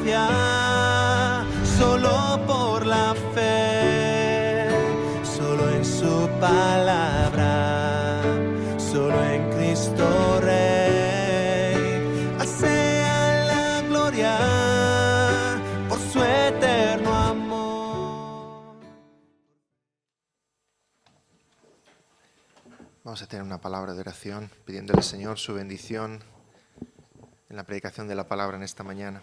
confía, solo por la fe, solo en su palabra, solo en Cristo Rey. Al sea la gloria por su eterno amor. Vamos a tener una palabra de oración, pidiéndole al Señor su bendición en la predicación de la palabra en esta mañana.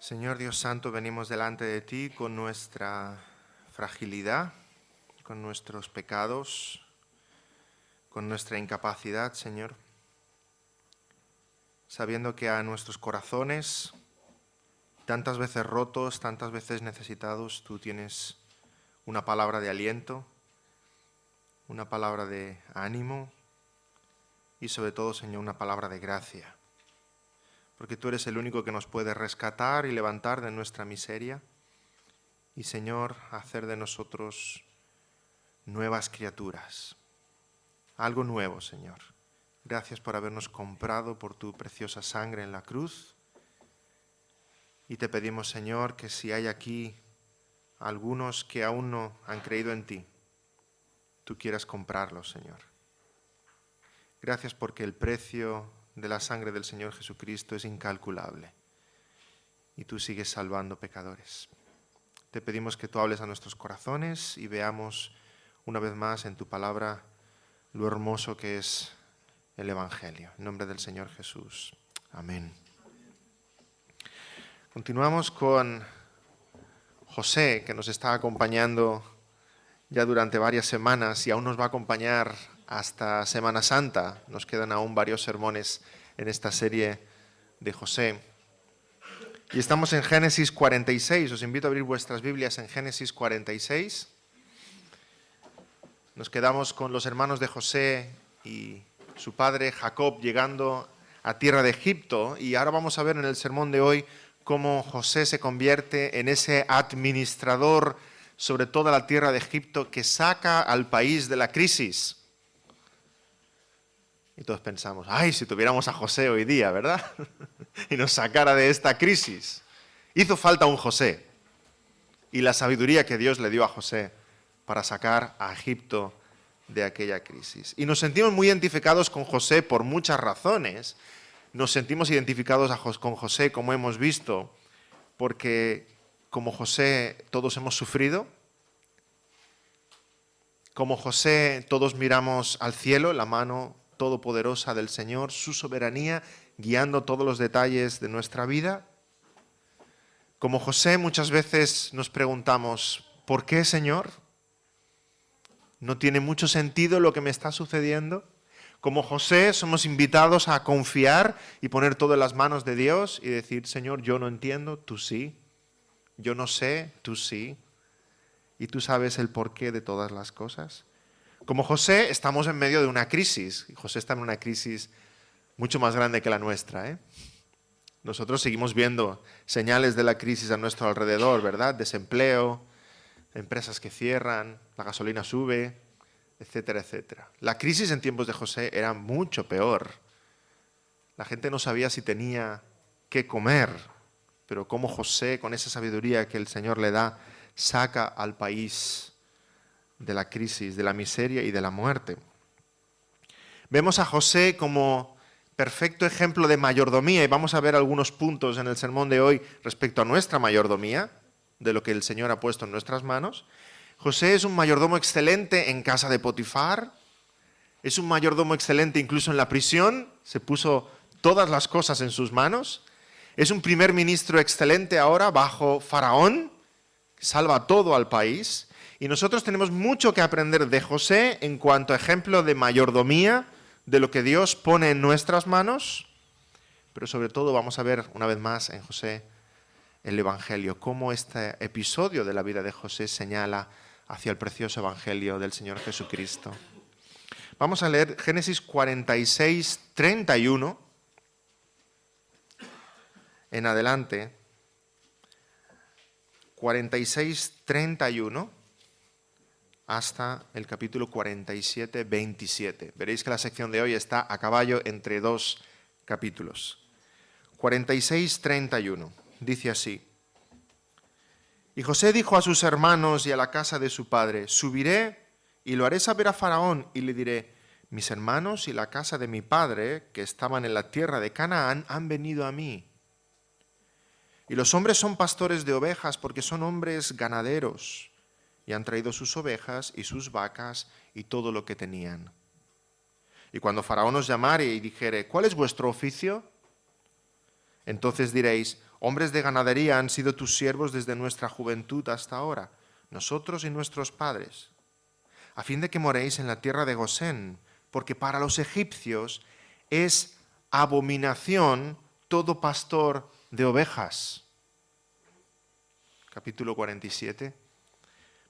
Señor Dios Santo, venimos delante de ti con nuestra fragilidad, con nuestros pecados, con nuestra incapacidad, Señor, sabiendo que a nuestros corazones, tantas veces rotos, tantas veces necesitados, tú tienes una palabra de aliento, una palabra de ánimo y sobre todo, Señor, una palabra de gracia. Porque tú eres el único que nos puede rescatar y levantar de nuestra miseria y, Señor, hacer de nosotros nuevas criaturas. Algo nuevo, Señor. Gracias por habernos comprado por tu preciosa sangre en la cruz. Y te pedimos, Señor, que si hay aquí algunos que aún no han creído en ti, tú quieras comprarlos, Señor. Gracias porque el precio de la sangre del Señor Jesucristo es incalculable y tú sigues salvando pecadores. Te pedimos que tú hables a nuestros corazones y veamos una vez más en tu palabra lo hermoso que es el Evangelio. En nombre del Señor Jesús. Amén. Continuamos con José, que nos está acompañando ya durante varias semanas y aún nos va a acompañar hasta Semana Santa. Nos quedan aún varios sermones en esta serie de José. Y estamos en Génesis 46. Os invito a abrir vuestras Biblias en Génesis 46. Nos quedamos con los hermanos de José y su padre Jacob llegando a tierra de Egipto. Y ahora vamos a ver en el sermón de hoy cómo José se convierte en ese administrador sobre toda la tierra de Egipto que saca al país de la crisis. Y todos pensamos, ay, si tuviéramos a José hoy día, ¿verdad? Y nos sacara de esta crisis. Hizo falta un José. Y la sabiduría que Dios le dio a José para sacar a Egipto de aquella crisis. Y nos sentimos muy identificados con José por muchas razones. Nos sentimos identificados con José, como hemos visto, porque como José todos hemos sufrido. Como José todos miramos al cielo, la mano todopoderosa del Señor, su soberanía guiando todos los detalles de nuestra vida. Como José muchas veces nos preguntamos, ¿por qué, Señor? ¿No tiene mucho sentido lo que me está sucediendo? Como José somos invitados a confiar y poner todo en las manos de Dios y decir, Señor, yo no entiendo, tú sí. Yo no sé, tú sí. Y tú sabes el porqué de todas las cosas. Como José, estamos en medio de una crisis. José está en una crisis mucho más grande que la nuestra, ¿eh? Nosotros seguimos viendo señales de la crisis a nuestro alrededor, ¿verdad? Desempleo, empresas que cierran, la gasolina sube, etcétera, etcétera. La crisis en tiempos de José era mucho peor. La gente no sabía si tenía qué comer, pero como José, con esa sabiduría que el Señor le da, saca al país de la crisis, de la miseria y de la muerte. Vemos a José como perfecto ejemplo de mayordomía y vamos a ver algunos puntos en el sermón de hoy respecto a nuestra mayordomía, de lo que el Señor ha puesto en nuestras manos. José es un mayordomo excelente en casa de Potifar, es un mayordomo excelente incluso en la prisión, se puso todas las cosas en sus manos, es un primer ministro excelente ahora bajo Faraón, salva todo al país. Y nosotros tenemos mucho que aprender de José en cuanto a ejemplo de mayordomía, de lo que Dios pone en nuestras manos, pero sobre todo vamos a ver una vez más en José el Evangelio, cómo este episodio de la vida de José señala hacia el precioso Evangelio del Señor Jesucristo. Vamos a leer Génesis 46, 31 en adelante, 46, 31 hasta el capítulo 47, 27. Veréis que la sección de hoy está a caballo entre dos capítulos. 46:31. Dice así: Y José dijo a sus hermanos y a la casa de su padre: subiré y lo haré saber a Faraón, y le diré: mis hermanos y la casa de mi padre, que estaban en la tierra de Canaán, han venido a mí. Y los hombres son pastores de ovejas, porque son hombres ganaderos, y han traído sus ovejas y sus vacas y todo lo que tenían. Y cuando Faraón os llamare y dijere: ¿cuál es vuestro oficio? Entonces diréis: hombres de ganadería han sido tus siervos desde nuestra juventud hasta ahora, nosotros y nuestros padres, a fin de que moréis en la tierra de Gosén, porque para los egipcios es abominación todo pastor de ovejas. Capítulo 47.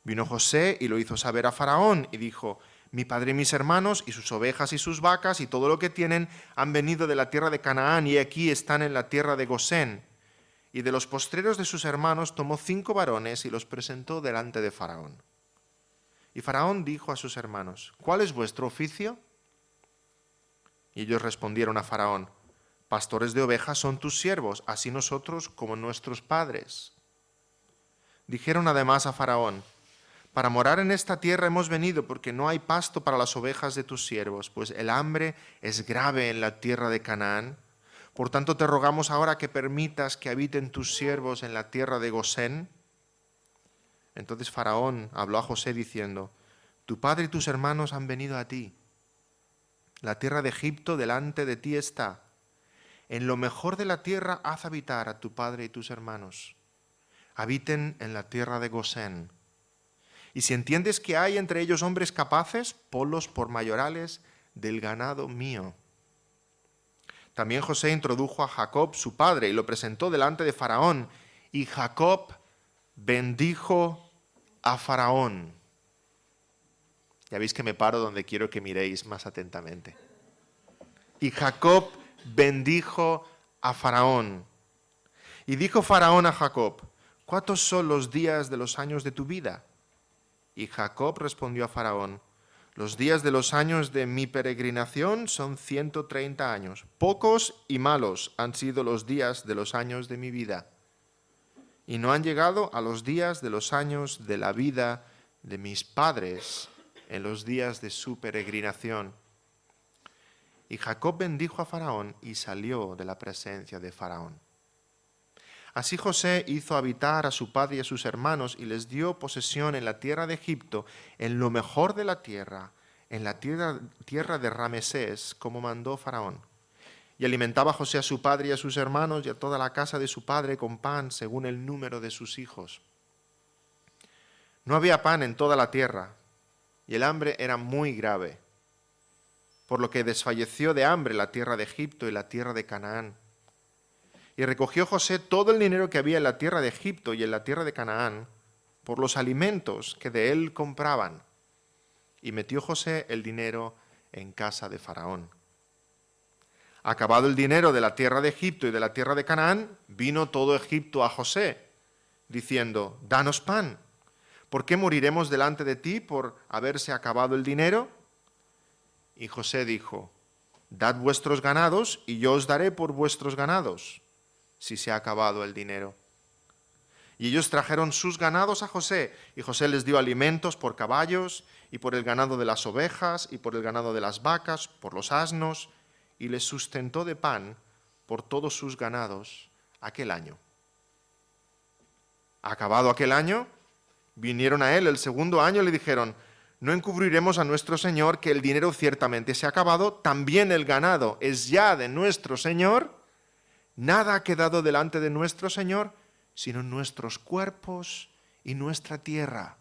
Vino José y lo hizo saber a Faraón y dijo: mi padre y mis hermanos y sus ovejas y sus vacas y todo lo que tienen han venido de la tierra de Canaán y aquí están en la tierra de Gosén. Y de los postreros de sus hermanos tomó 5 varones y los presentó delante de Faraón. Y Faraón dijo a sus hermanos: ¿cuál es vuestro oficio? Y ellos respondieron a Faraón: pastores de ovejas son tus siervos, así nosotros como nuestros padres. Dijeron además a Faraón: para morar en esta tierra hemos venido, porque no hay pasto para las ovejas de tus siervos, pues el hambre es grave en la tierra de Canaán. Por tanto te rogamos ahora que permitas que habiten tus siervos en la tierra de Gosén. Entonces Faraón habló a José diciendo: tu padre y tus hermanos han venido a ti. La tierra de Egipto delante de ti está. En lo mejor de la tierra haz habitar a tu padre y tus hermanos. Habiten en la tierra de Gosén. Y si entiendes que hay entre ellos hombres capaces, ponlos por mayorales del ganado mío. También José introdujo a Jacob, su padre, y lo presentó delante de Faraón. Y Jacob bendijo a Faraón. Ya veis que me paro donde quiero que miréis más atentamente. Y Jacob bendijo a Faraón. Y dijo Faraón a Jacob: ¿cuántos son los días de los años de tu vida? Y Jacob respondió a Faraón: los días de los años de mi peregrinación son 130 años. Pocos y malos han sido los días de los años de mi vida, y no han llegado a los días de los años de la vida de mis padres en los días de su peregrinación. Y Jacob bendijo a Faraón y salió de la presencia de Faraón. Así José hizo habitar a su padre y a sus hermanos y les dio posesión en la tierra de Egipto, en lo mejor de la tierra, en la tierra de Ramesés, como mandó Faraón. Y alimentaba José a su padre y a sus hermanos y a toda la casa de su padre con pan según el número de sus hijos. No había pan en toda la tierra, y el hambre era muy grave, por lo que desfalleció de hambre la tierra de Egipto y la tierra de Canaán. Y recogió José todo el dinero que había en la tierra de Egipto y en la tierra de Canaán, por los alimentos que de él compraban. Y metió José el dinero en casa de Faraón. Acabado el dinero de la tierra de Egipto y de la tierra de Canaán, vino todo Egipto a José, diciendo: danos pan. ¿Por qué moriremos delante de ti por haberse acabado el dinero? Y José dijo: dad vuestros ganados y yo os daré por vuestros ganados, si se ha acabado el dinero. Y ellos trajeron sus ganados a José, y José les dio alimentos por caballos, y por el ganado de las ovejas, y por el ganado de las vacas, por los asnos, y les sustentó de pan por todos sus ganados aquel año. Acabado aquel año, vinieron a él el segundo año y le dijeron: no encubriremos a nuestro señor que el dinero ciertamente se ha acabado, también el ganado es ya de nuestro señor, nada ha quedado delante de nuestro señor, sino nuestros cuerpos y nuestra tierra.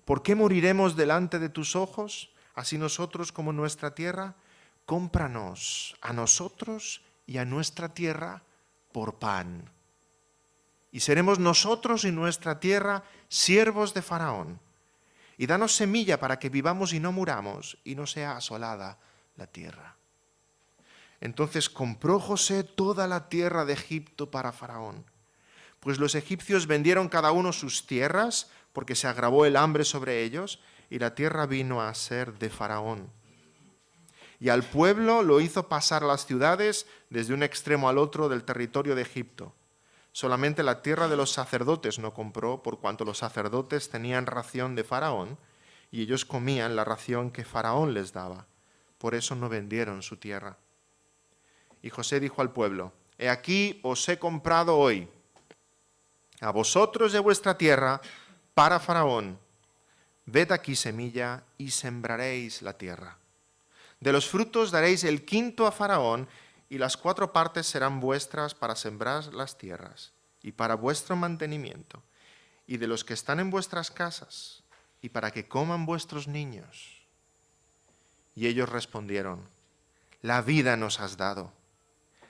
¿Por qué moriremos delante de tus ojos, así nosotros como nuestra tierra? Cómpranos a nosotros y a nuestra tierra por pan. Y seremos nosotros y nuestra tierra siervos de Faraón. Y danos semilla para que vivamos y no muramos, y no sea asolada la tierra. Entonces compró José toda la tierra de Egipto para Faraón, pues los egipcios vendieron cada uno sus tierras, porque se agravó el hambre sobre ellos, y la tierra vino a ser de Faraón. y al pueblo lo hizo pasar a las ciudades desde un extremo al otro del territorio de Egipto. Solamente la tierra de los sacerdotes no compró, por cuanto los sacerdotes tenían ración de Faraón, y ellos comían la ración que Faraón les daba. Por eso no vendieron su tierra. Y José dijo al pueblo: He aquí os he comprado hoy, a vosotros de vuestra tierra, para Faraón. Ved aquí semilla y sembraréis la tierra. De los frutos daréis el quinto a Faraón, y las 4 partes serán vuestras para sembrar las tierras y para vuestro mantenimiento, y de los que están en vuestras casas, y para que coman vuestros niños. Y ellos respondieron: La vida nos has dado.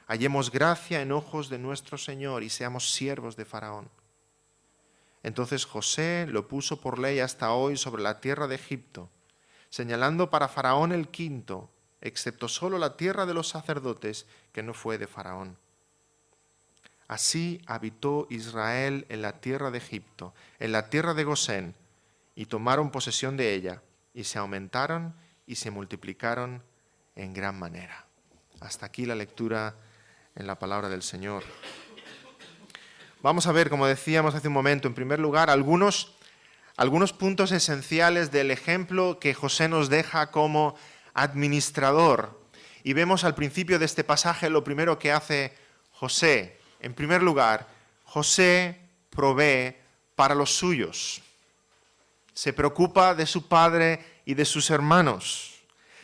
Hallemos gracia en ojos de nuestro Señor y seamos siervos de Faraón. Entonces José lo puso por ley hasta hoy sobre la tierra de Egipto, señalando para Faraón el quinto, excepto solo la tierra de los sacerdotes, que no fue de Faraón. Así habitó Israel en la tierra de Egipto, en la tierra de Gosén, y tomaron posesión de ella, y se aumentaron y se multiplicaron en gran manera. Hasta aquí la lectura en la palabra del Señor. Vamos a ver, como decíamos hace un momento, en primer lugar, algunos puntos esenciales del ejemplo que José nos deja como administrador. Y vemos al principio de este pasaje lo primero que hace José. En primer lugar, José provee para los suyos. Se preocupa de su padre y de sus hermanos.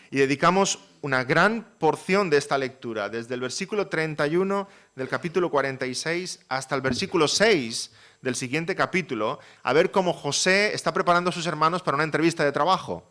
Y dedicamos una gran porción de esta lectura, desde el versículo 31 del capítulo 46 hasta el versículo 6 del siguiente capítulo, a ver cómo José está preparando a sus hermanos para una entrevista de trabajo.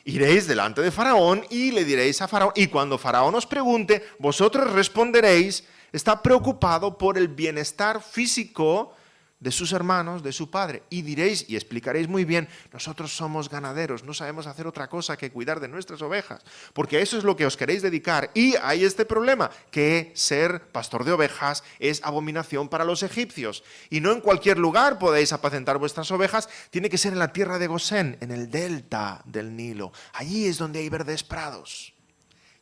Iréis delante de Faraón y le diréis a Faraón, y cuando Faraón os pregunte, vosotros responderéis. Está preocupado por el bienestar físico de sus hermanos, de su padre, y diréis y explicaréis muy bien: nosotros somos ganaderos, no sabemos hacer otra cosa que cuidar de nuestras ovejas, porque eso es lo que os queréis dedicar. Y hay este problema, que ser pastor de ovejas es abominación para los egipcios, y no en cualquier lugar podéis apacentar vuestras ovejas, tiene que ser en la tierra de Gosén, en el delta del Nilo. Allí es donde hay verdes prados,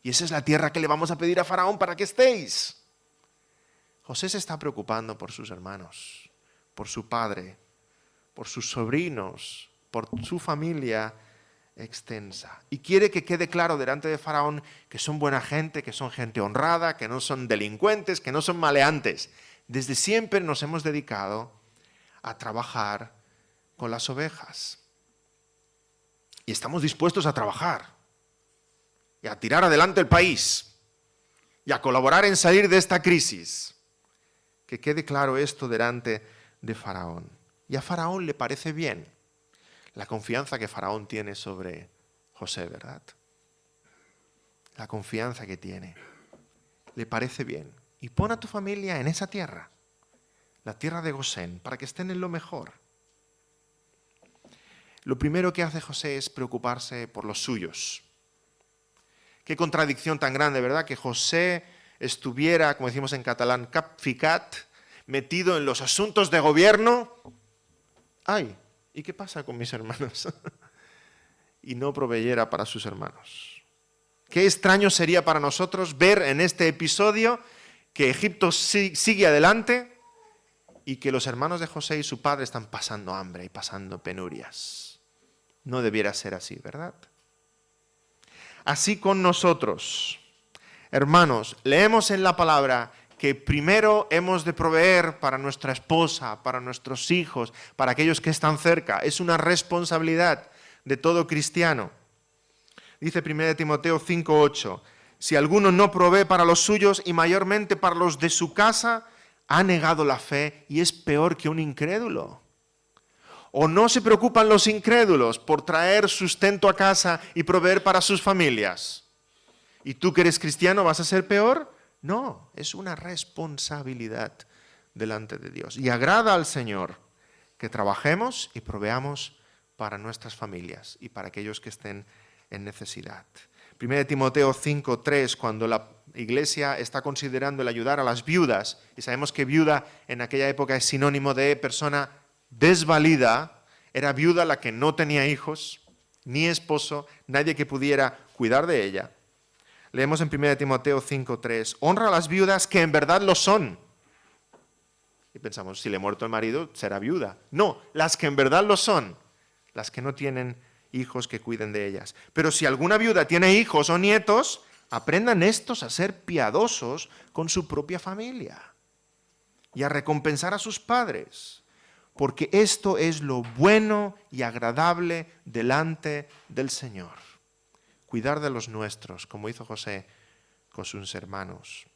y esa es la tierra que le vamos a pedir a Faraón para que estéis. José se está preocupando por sus hermanos, por su padre, por sus sobrinos, por su familia extensa. Y quiere que quede claro delante de Faraón que son buena gente, que son gente honrada, que no son delincuentes, que no son maleantes. Desde siempre nos hemos dedicado a trabajar con las ovejas. Y estamos dispuestos a trabajar y a tirar adelante el país y a colaborar en salir de esta crisis. Que quede claro esto delante de Faraón. Y a Faraón le parece bien la confianza que Faraón tiene sobre José, ¿verdad? La confianza que tiene. Le parece bien. Y pon a tu familia en esa tierra, la tierra de Gosén, para que estén en lo mejor. Lo primero que hace José es preocuparse por los suyos. Qué contradicción tan grande, ¿verdad? Que José estuviera, como decimos en catalán, capficat, metido en los asuntos de gobierno. Ay, ¿y qué pasa con mis hermanos? Y no proveyera para sus hermanos. Qué extraño sería para nosotros ver en este episodio que Egipto sigue adelante y que los hermanos de José y su padre están pasando hambre y pasando penurias. No debiera ser así, ¿verdad? Así con nosotros. Hermanos, leemos en la palabra que primero hemos de proveer para nuestra esposa, para nuestros hijos, para aquellos que están cerca. Es una responsabilidad de todo cristiano. Dice 1 Timoteo 5:8, si alguno no provee para los suyos y mayormente para los de su casa, ha negado la fe y es peor que un incrédulo. ¿O no se preocupan los incrédulos por traer sustento a casa y proveer para sus familias? ¿Y tú que eres cristiano vas a ser peor? No, es una responsabilidad delante de Dios. Y agrada al Señor que trabajemos y proveamos para nuestras familias y para aquellos que estén en necesidad. 1 Timoteo 5:3, cuando la Iglesia está considerando el ayudar a las viudas, y sabemos que viuda en aquella época es sinónimo de persona desvalida, era viuda la que no tenía hijos, ni esposo, nadie que pudiera cuidar de ella. Leemos en 1 Timoteo 5:3, honra a las viudas que en verdad lo son. Y pensamos, si le ha muerto el marido, será viuda. No, las que en verdad lo son, las que no tienen hijos que cuiden de ellas. Pero si alguna viuda tiene hijos o nietos, aprendan estos a ser piadosos con su propia familia y a recompensar a sus padres, porque esto es lo bueno y agradable delante del Señor. Cuidar de los nuestros, como hizo José con sus hermanos.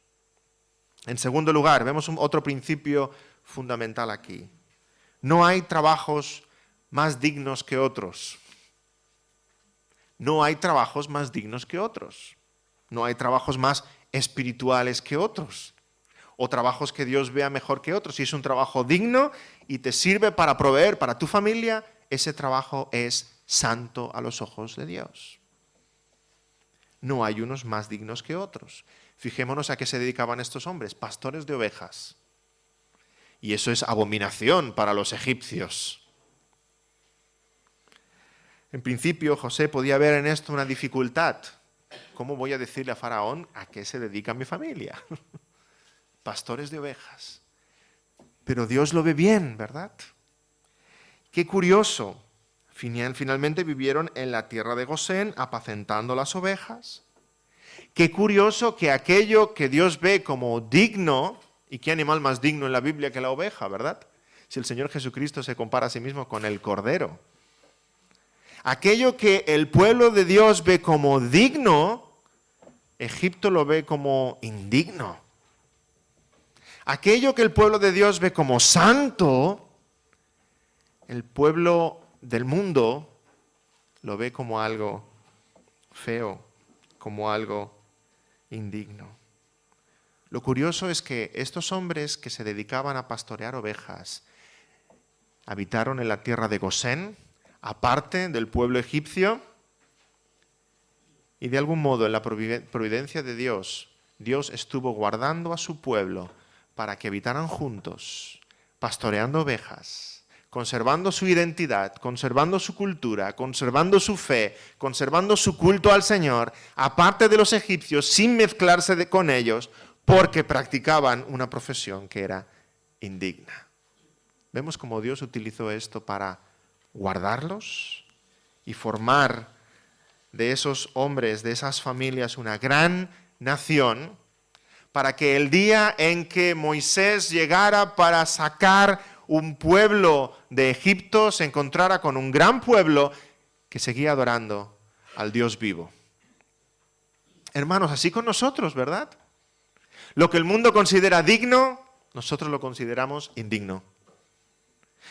En segundo lugar, vemos otro principio fundamental aquí. No hay trabajos más dignos que otros. No hay trabajos más dignos que otros. No hay trabajos más espirituales que otros. O trabajos que Dios vea mejor que otros. Si es un trabajo digno y te sirve para proveer para tu familia, ese trabajo es santo a los ojos de Dios. No hay unos más dignos que otros. Fijémonos a qué se dedicaban estos hombres, pastores de ovejas. Y eso es abominación para los egipcios. En principio, José podía ver en esto una dificultad. ¿Cómo voy a decirle a Faraón a qué se dedica mi familia? Pastores de ovejas. Pero Dios lo ve bien, ¿verdad? Qué curioso. Finalmente vivieron en la tierra de Gosén, apacentando las ovejas. Qué curioso que aquello que Dios ve como digno, y qué animal más digno en la Biblia que la oveja, ¿verdad? Si el Señor Jesucristo se compara a sí mismo con el cordero. Aquello que el pueblo de Dios ve como digno, Egipto lo ve como indigno. Aquello que el pueblo de Dios ve como santo, el pueblo del mundo lo ve como algo feo, como algo indigno. Lo curioso es que estos hombres que se dedicaban a pastorear ovejas habitaron en la tierra de Gosén, aparte del pueblo egipcio, y de algún modo en la providencia de Dios, Dios estuvo guardando a su pueblo para que habitaran juntos, pastoreando ovejas, conservando su identidad, conservando su cultura, conservando su fe, conservando su culto al Señor, aparte de los egipcios, sin mezclarse con ellos, porque practicaban una profesión que era indigna. Vemos cómo Dios utilizó esto para guardarlos y formar de esos hombres, de esas familias, una gran nación, para que el día en que Moisés llegara para sacar un pueblo de Egipto, se encontrara con un gran pueblo que seguía adorando al Dios vivo. Hermanos, así con nosotros, ¿verdad? Lo que el mundo considera digno, nosotros lo consideramos indigno.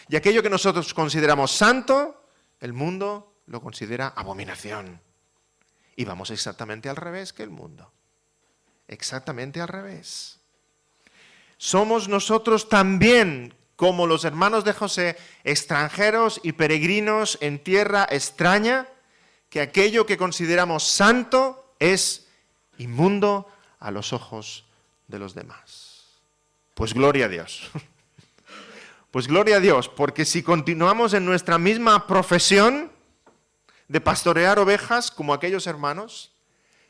Y aquello que nosotros consideramos santo, el mundo lo considera abominación. Y vamos exactamente al revés que el mundo. Exactamente al revés. Somos nosotros también, como los hermanos de José, extranjeros y peregrinos en tierra extraña, que aquello que consideramos santo es inmundo a los ojos de los demás. Pues gloria a Dios. Pues gloria a Dios, porque si continuamos en nuestra misma profesión de pastorear ovejas como aquellos hermanos,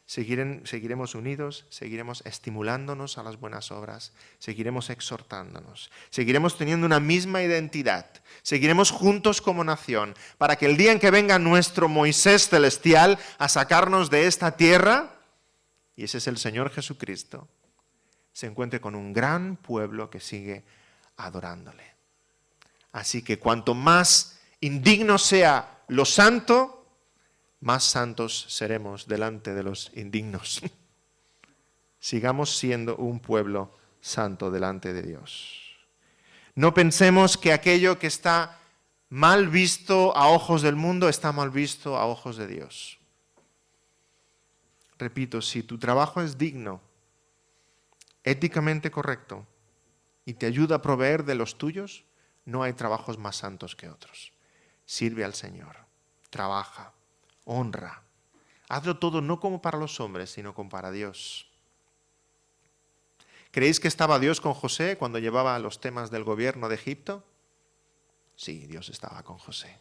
seguiremos unidos, seguiremos estimulándonos a las buenas obras, seguiremos exhortándonos, seguiremos teniendo una misma identidad, seguiremos juntos como nación, para que el día en que venga nuestro Moisés celestial a sacarnos de esta tierra, y ese es el Señor Jesucristo, se encuentre con un gran pueblo que sigue adorándole. Así que cuanto más indigno sea lo santo, más santos seremos delante de los indignos. Sigamos siendo un pueblo santo delante de Dios. No pensemos que aquello que está mal visto a ojos del mundo está mal visto a ojos de Dios. Repito, si tu trabajo es digno, éticamente correcto y te ayuda a proveer de los tuyos, no hay trabajos más santos que otros. Sirve al Señor, trabaja, honra. Hazlo todo no como para los hombres, sino como para Dios. ¿Creéis que estaba Dios con José cuando llevaba los temas del gobierno de Egipto? Sí, Dios estaba con José.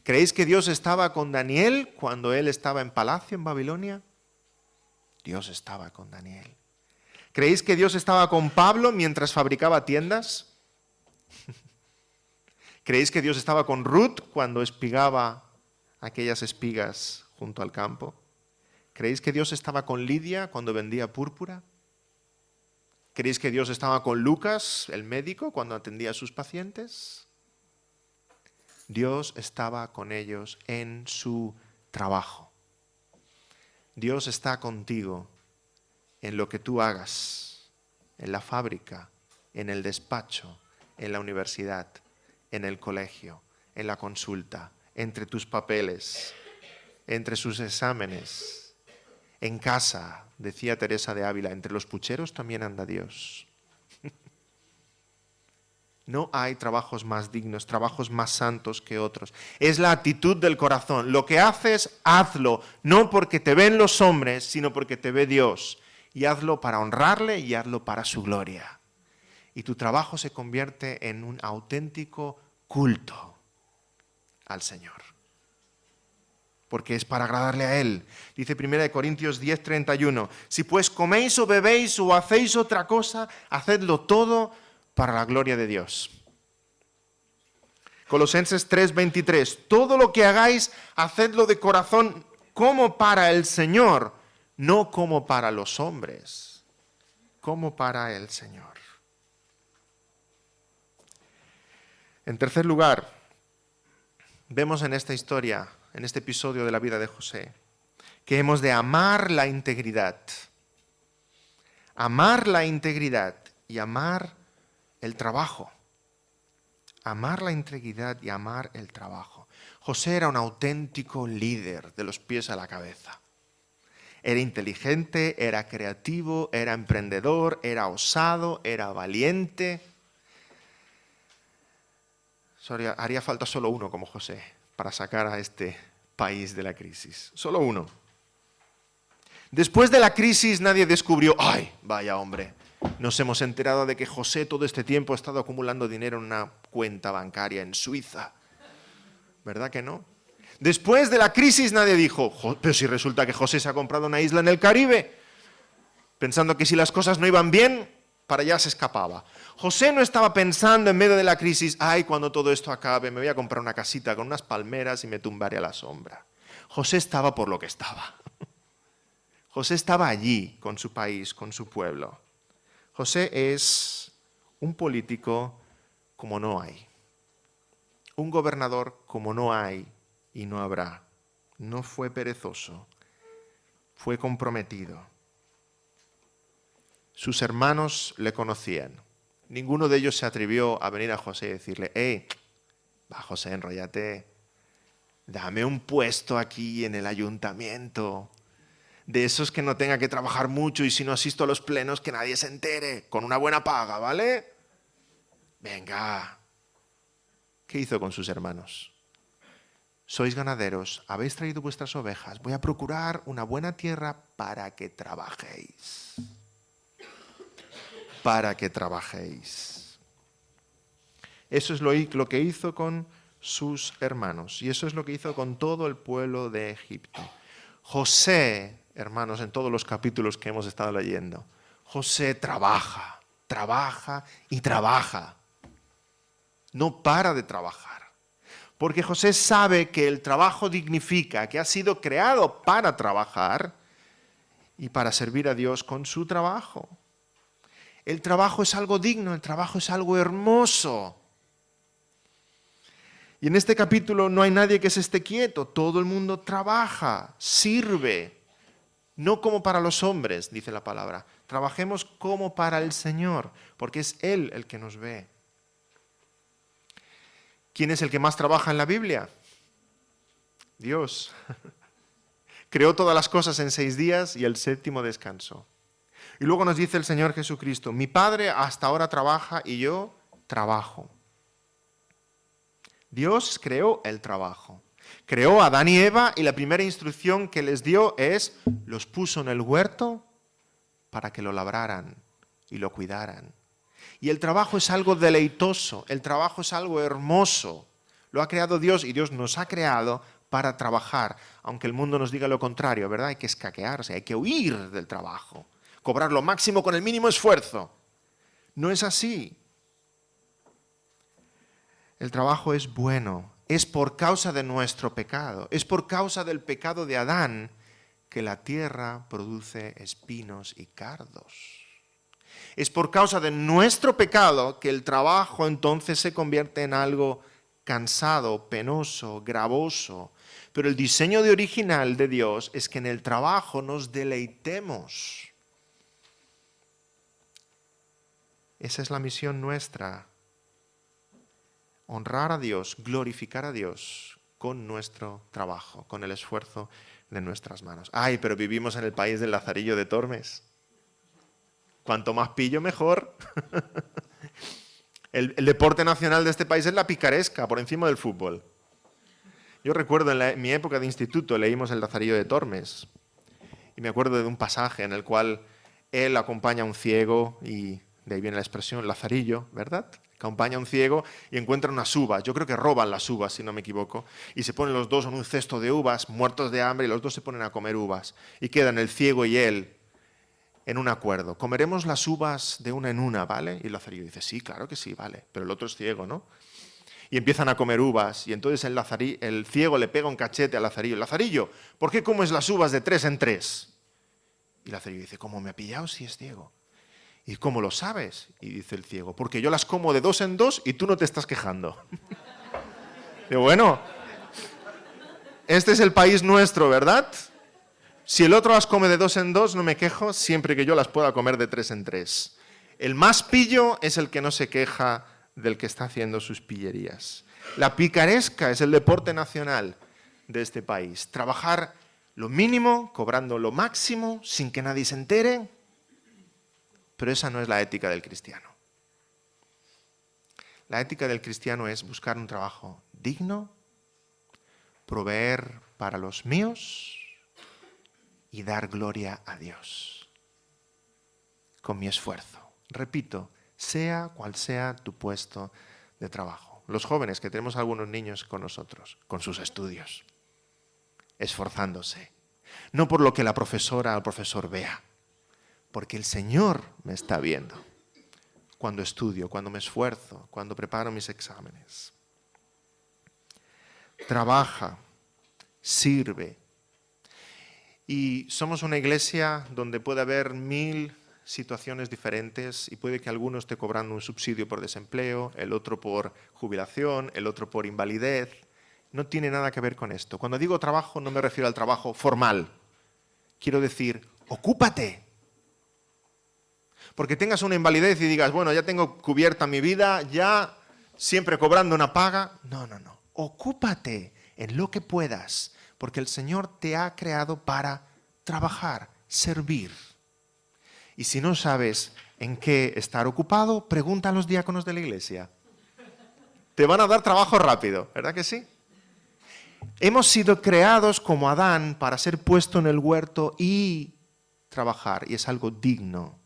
¿Creéis que Dios estaba con Daniel cuando él estaba en palacio en Babilonia? Dios estaba con Daniel. ¿Creéis que Dios estaba con Pablo mientras fabricaba tiendas? ¿Creéis que Dios estaba con Ruth cuando espigaba aquellas espigas junto al campo? ¿Creéis que Dios estaba con Lidia cuando vendía púrpura? ¿Creéis que Dios estaba con Lucas, el médico, cuando atendía a sus pacientes? Dios estaba con ellos en su trabajo. Dios está contigo en lo que tú hagas, en la fábrica, en el despacho, en la universidad, en el colegio, en la consulta, entre tus papeles, entre sus exámenes, en casa, decía Teresa de Ávila, entre los pucheros también anda Dios. No hay trabajos más dignos, trabajos más santos que otros. Es la actitud del corazón. Lo que haces, hazlo, no porque te ven los hombres, sino porque te ve Dios. Y hazlo para honrarle y hazlo para su gloria. Y tu trabajo se convierte en un auténtico culto al Señor. Porque es para agradarle a Él. Dice 1 Corintios 10:31, si pues coméis o bebéis o hacéis otra cosa, hacedlo todo para la gloria de Dios. Colosenses 3:23, todo lo que hagáis, hacedlo de corazón como para el Señor, no como para los hombres, como para el Señor. En tercer lugar, vemos en esta historia, en este episodio de la vida de José, que hemos de amar la integridad. Amar la integridad y amar el trabajo. Amar la integridad y amar el trabajo. José era un auténtico líder de los pies a la cabeza. Era inteligente, era creativo, era emprendedor, era osado, era valiente. Haría falta solo uno como José para sacar a este país de la crisis. Solo uno. Después de la crisis nadie descubrió, ¡ay, vaya hombre! Nos hemos enterado de que José todo este tiempo ha estado acumulando dinero en una cuenta bancaria en Suiza. ¿Verdad que no? Después de la crisis nadie dijo, pero si resulta que José se ha comprado una isla en el Caribe, pensando que si las cosas no iban bien, para allá se escapaba. José no estaba pensando en medio de la crisis, ay, cuando todo esto acabe me voy a comprar una casita con unas palmeras y me tumbaré a la sombra. José estaba por lo que estaba. José estaba allí con su país, con su pueblo. José es un político como no hay. Un gobernador como no hay y no habrá. No fue perezoso, fue comprometido. Sus hermanos le conocían. Ninguno de ellos se atrevió a venir a José y decirle, va José, enróllate, dame un puesto aquí en el ayuntamiento. De esos que no tenga que trabajar mucho y si no asisto a los plenos que nadie se entere, con una buena paga, ¿vale? Venga. ¿Qué hizo con sus hermanos? Sois ganaderos, habéis traído vuestras ovejas, voy a procurar una buena tierra para que trabajéis. Para que trabajéis. Eso es lo que hizo con sus hermanos y eso es lo que hizo con todo el pueblo de Egipto. José, hermanos, en todos los capítulos que hemos estado leyendo, José trabaja, trabaja y trabaja. No para de trabajar. Porque José sabe que el trabajo dignifica, que ha sido creado para trabajar y para servir a Dios con su trabajo. El trabajo es algo digno, el trabajo es algo hermoso. Y en este capítulo no hay nadie que se esté quieto, todo el mundo trabaja, sirve. No como para los hombres, dice la palabra. Trabajemos como para el Señor, porque es Él el que nos ve. ¿Quién es el que más trabaja en la Biblia? Dios. Creó todas las cosas en 6 días y el 7º descansó. Y luego nos dice el Señor Jesucristo, mi Padre hasta ahora trabaja y yo trabajo. Dios creó el trabajo. Creó a Adán y Eva y la primera instrucción que les dio es, los puso en el huerto para que lo labraran y lo cuidaran. Y el trabajo es algo deleitoso, el trabajo es algo hermoso. Lo ha creado Dios y Dios nos ha creado para trabajar, aunque el mundo nos diga lo contrario, ¿verdad? Hay que escaquearse, hay que huir del trabajo, cobrar lo máximo con el mínimo esfuerzo. No es así. El trabajo es bueno, es por causa de nuestro pecado, es por causa del pecado de Adán que la tierra produce espinos y cardos. Es por causa de nuestro pecado que el trabajo entonces se convierte en algo cansado, penoso, gravoso. Pero el diseño original de Dios es que en el trabajo nos deleitemos. Esa es la misión nuestra. Honrar a Dios, glorificar a Dios con nuestro trabajo, con el esfuerzo de nuestras manos. Ay, pero vivimos en el país del Lazarillo de Tormes. Cuanto más pillo, mejor. El deporte nacional de este país es la picaresca, por encima del fútbol. Yo recuerdo en mi época de instituto leímos el Lazarillo de Tormes y me acuerdo de un pasaje en el cual él acompaña a un ciego y de ahí viene la expresión lazarillo, ¿verdad? Acompaña a un ciego y encuentra unas uvas. Yo creo que roban las uvas, si no me equivoco, y se ponen los dos en un cesto de uvas, muertos de hambre, y los dos se ponen a comer uvas. Y quedan el ciego y él en un acuerdo. Comeremos las uvas de una en una, ¿vale? Y el lazarillo dice, sí, claro que sí, vale, pero el otro es ciego, ¿no? Y empiezan a comer uvas, y entonces el ciego le pega un cachete al lazarillo. Lazarillo, ¿por qué comes las uvas de 3 en 3? Y el lazarillo dice, ¿cómo me ha pillado si es ciego? ¿Y cómo lo sabes? Y dice el ciego, porque yo las como de 2 en 2 y tú no te estás quejando. Y bueno, este es el país nuestro, ¿verdad? Si el otro las come de 2 en 2, no me quejo, siempre que yo las pueda comer de 3 en 3. El más pillo es el que no se queja del que está haciendo sus pillerías. La picaresca es el deporte nacional de este país. Trabajar lo mínimo, cobrando lo máximo, sin que nadie se entere. Pero esa no es la ética del cristiano. La ética del cristiano es buscar un trabajo digno, proveer para los míos y dar gloria a Dios con mi esfuerzo. Repito, sea cual sea tu puesto de trabajo. Los jóvenes, que tenemos algunos niños con nosotros, con sus estudios, esforzándose. No por lo que la profesora o el profesor vea, porque el Señor me está viendo cuando estudio, cuando me esfuerzo, cuando preparo mis exámenes. Trabaja, sirve. Y somos una iglesia donde puede haber 1000 situaciones diferentes y puede que alguno esté cobrando un subsidio por desempleo, el otro por jubilación, el otro por invalidez. No tiene nada que ver con esto. Cuando digo trabajo no me refiero al trabajo formal. Quiero decir, ocúpate. Porque tengas una invalidez y digas, bueno, ya tengo cubierta mi vida, ya siempre cobrando una paga. No. Ocúpate en lo que puedas, porque el Señor te ha creado para trabajar, servir. Y si no sabes en qué estar ocupado, pregunta a los diáconos de la iglesia. Te van a dar trabajo rápido, ¿verdad que sí? Hemos sido creados como Adán para ser puesto en el huerto y trabajar, y es algo digno.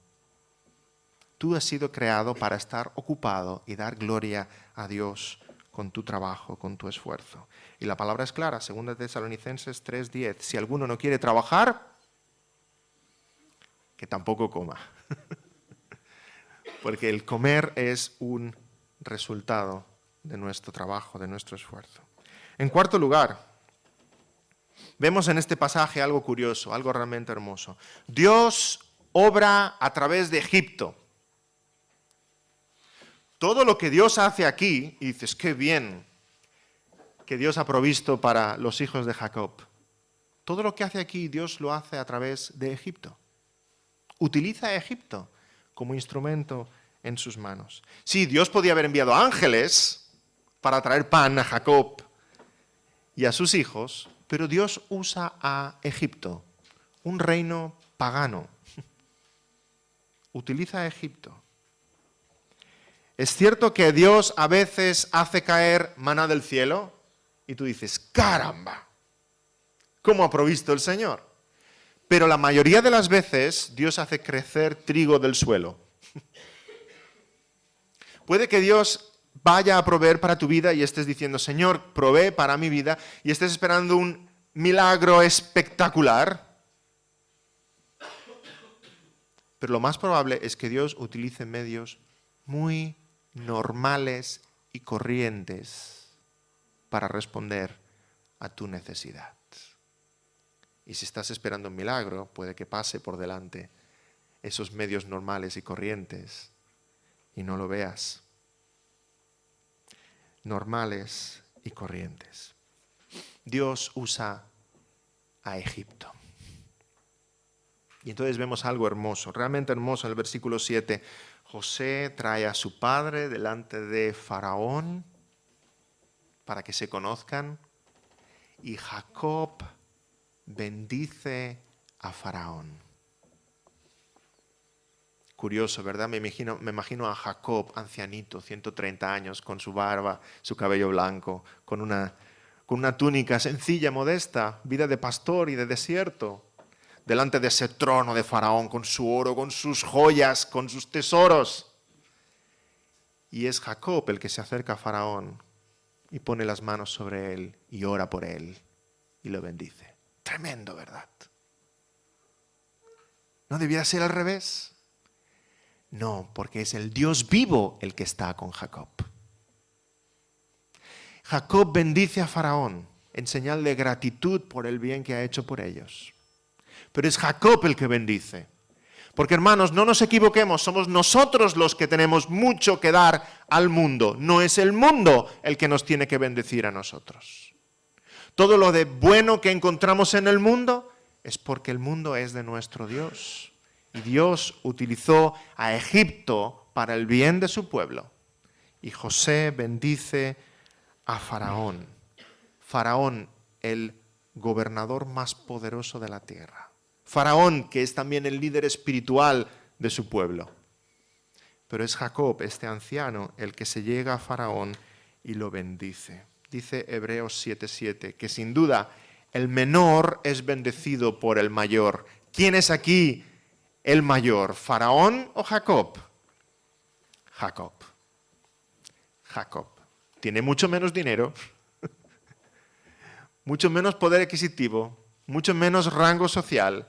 Tú has sido creado para estar ocupado y dar gloria a Dios con tu trabajo, con tu esfuerzo. Y la palabra es clara, 2 Tesalonicenses 3:10. Si alguno no quiere trabajar, que tampoco coma. Porque el comer es un resultado de nuestro trabajo, de nuestro esfuerzo. En cuarto lugar, vemos en este pasaje algo curioso, algo realmente hermoso. Dios obra a través de Egipto. Todo lo que Dios hace aquí, y dices, qué bien que Dios ha provisto para los hijos de Jacob. Todo lo que hace aquí, Dios lo hace a través de Egipto. Utiliza a Egipto como instrumento en sus manos. Sí, Dios podía haber enviado ángeles para traer pan a Jacob y a sus hijos, pero Dios usa a Egipto, un reino pagano. Utiliza a Egipto. Es cierto que Dios a veces hace caer maná del cielo y tú dices, caramba, ¿cómo ha provisto el Señor? Pero la mayoría de las veces Dios hace crecer trigo del suelo. Puede que Dios vaya a proveer para tu vida y estés diciendo, Señor, provee para mi vida, y estés esperando un milagro espectacular. Pero lo más probable es que Dios utilice medios muy normales y corrientes para responder a tu necesidad. Y si estás esperando un milagro, puede que pase por delante esos medios normales y corrientes y no lo veas. Normales y corrientes. Dios usa a Egipto. Y entonces vemos algo hermoso, realmente hermoso en el versículo 7. José trae a su padre delante de Faraón para que se conozcan, y Jacob bendice a Faraón. Curioso, ¿verdad? Me imagino a Jacob, ancianito, 130 años, con su barba, su cabello blanco, con una túnica sencilla, modesta, vida de pastor y de desierto, delante de ese trono de Faraón, con su oro, con sus joyas, con sus tesoros. Y es Jacob el que se acerca a Faraón y pone las manos sobre él y ora por él y lo bendice. Tremendo, ¿verdad? ¿No debiera ser al revés? No, porque es el Dios vivo el que está con Jacob. Jacob bendice a Faraón en señal de gratitud por el bien que ha hecho por ellos. Pero es Jacob el que bendice. Porque, hermanos, no nos equivoquemos, somos nosotros los que tenemos mucho que dar al mundo. No es el mundo el que nos tiene que bendecir a nosotros. Todo lo de bueno que encontramos en el mundo es porque el mundo es de nuestro Dios. Y Dios utilizó a Egipto para el bien de su pueblo. Y José bendice a Faraón. Faraón, el gobernador más poderoso de la tierra. Faraón, que es también el líder espiritual de su pueblo. Pero es Jacob, este anciano, el que se llega a Faraón y lo bendice. Dice Hebreos 7:7, que sin duda el menor es bendecido por el mayor. ¿Quién es aquí el mayor, Faraón o Jacob? Jacob. Jacob. Tiene mucho menos dinero, mucho menos poder adquisitivo, mucho menos rango social,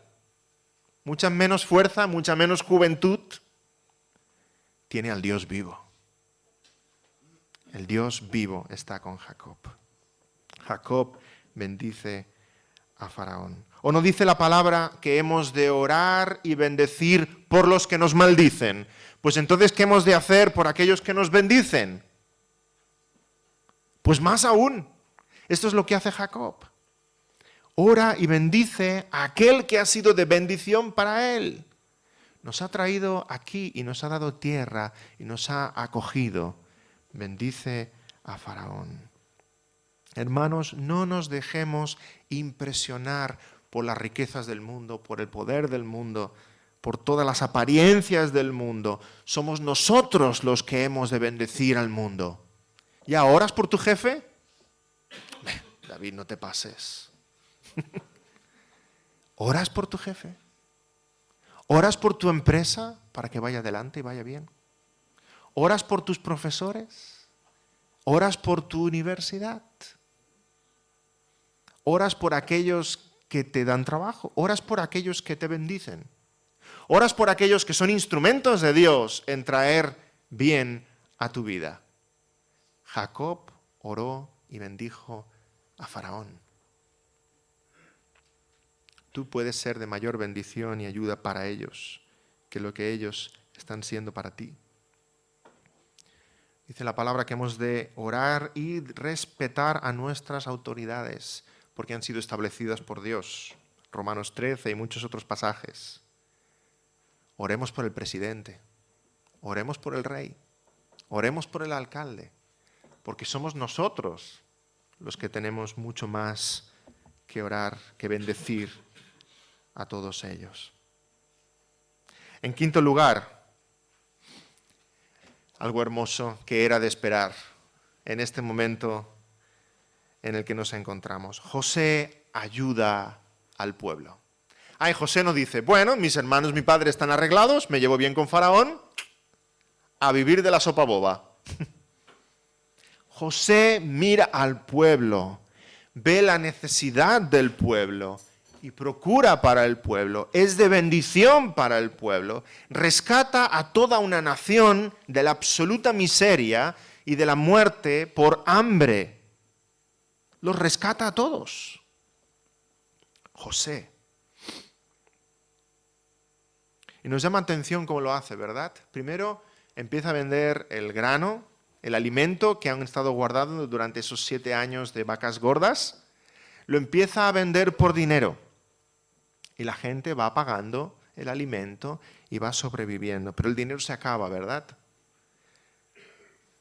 mucha menos fuerza, mucha menos juventud. Tiene al Dios vivo. El Dios vivo está con Jacob. Jacob bendice a Faraón. ¿O no dice la palabra que hemos de orar y bendecir por los que nos maldicen? Pues entonces, ¿qué hemos de hacer por aquellos que nos bendicen? Pues más aún, esto es lo que hace Jacob. Ora y bendice a aquel que ha sido de bendición para él. Nos ha traído aquí y nos ha dado tierra y nos ha acogido. Bendice a Faraón. Hermanos, no nos dejemos impresionar por las riquezas del mundo, por el poder del mundo, por todas las apariencias del mundo. Somos nosotros los que hemos de bendecir al mundo. ¿Ya oras por tu jefe? David, no te pases. ¿Oras por tu jefe? ¿Oras por tu empresa para que vaya adelante y vaya bien? ¿Oras por tus profesores? ¿Oras por tu universidad? ¿Oras por aquellos que te dan trabajo? ¿Oras por aquellos que te bendicen? ¿Oras por aquellos que son instrumentos de Dios en traer bien a tu vida? Jacob oró y bendijo a Faraón. Tú puedes ser de mayor bendición y ayuda para ellos que lo que ellos están siendo para ti. Dice la palabra que hemos de orar y respetar a nuestras autoridades porque han sido establecidas por Dios. Romanos 13 y muchos otros pasajes. Oremos por el presidente, oremos por el rey, oremos por el alcalde, porque somos nosotros los que tenemos mucho más que orar, que bendecir a todos ellos. En quinto lugar, algo hermoso que era de esperar en este momento en el que nos encontramos. José ayuda al pueblo. José no dice, bueno, mis hermanos, mi padre están arreglados, me llevo bien con Faraón, a vivir de la sopa boba. José mira al pueblo, ve la necesidad del pueblo y procura para el pueblo, es de bendición para el pueblo, rescata a toda una nación de la absoluta miseria y de la muerte por hambre. Los rescata a todos. José. Y nos llama atención cómo lo hace, ¿verdad? Primero empieza a vender el grano, el alimento que han estado guardando durante esos 7 años de vacas gordas, lo empieza a vender por dinero. Y la gente va pagando el alimento y va sobreviviendo. Pero el dinero se acaba, ¿verdad?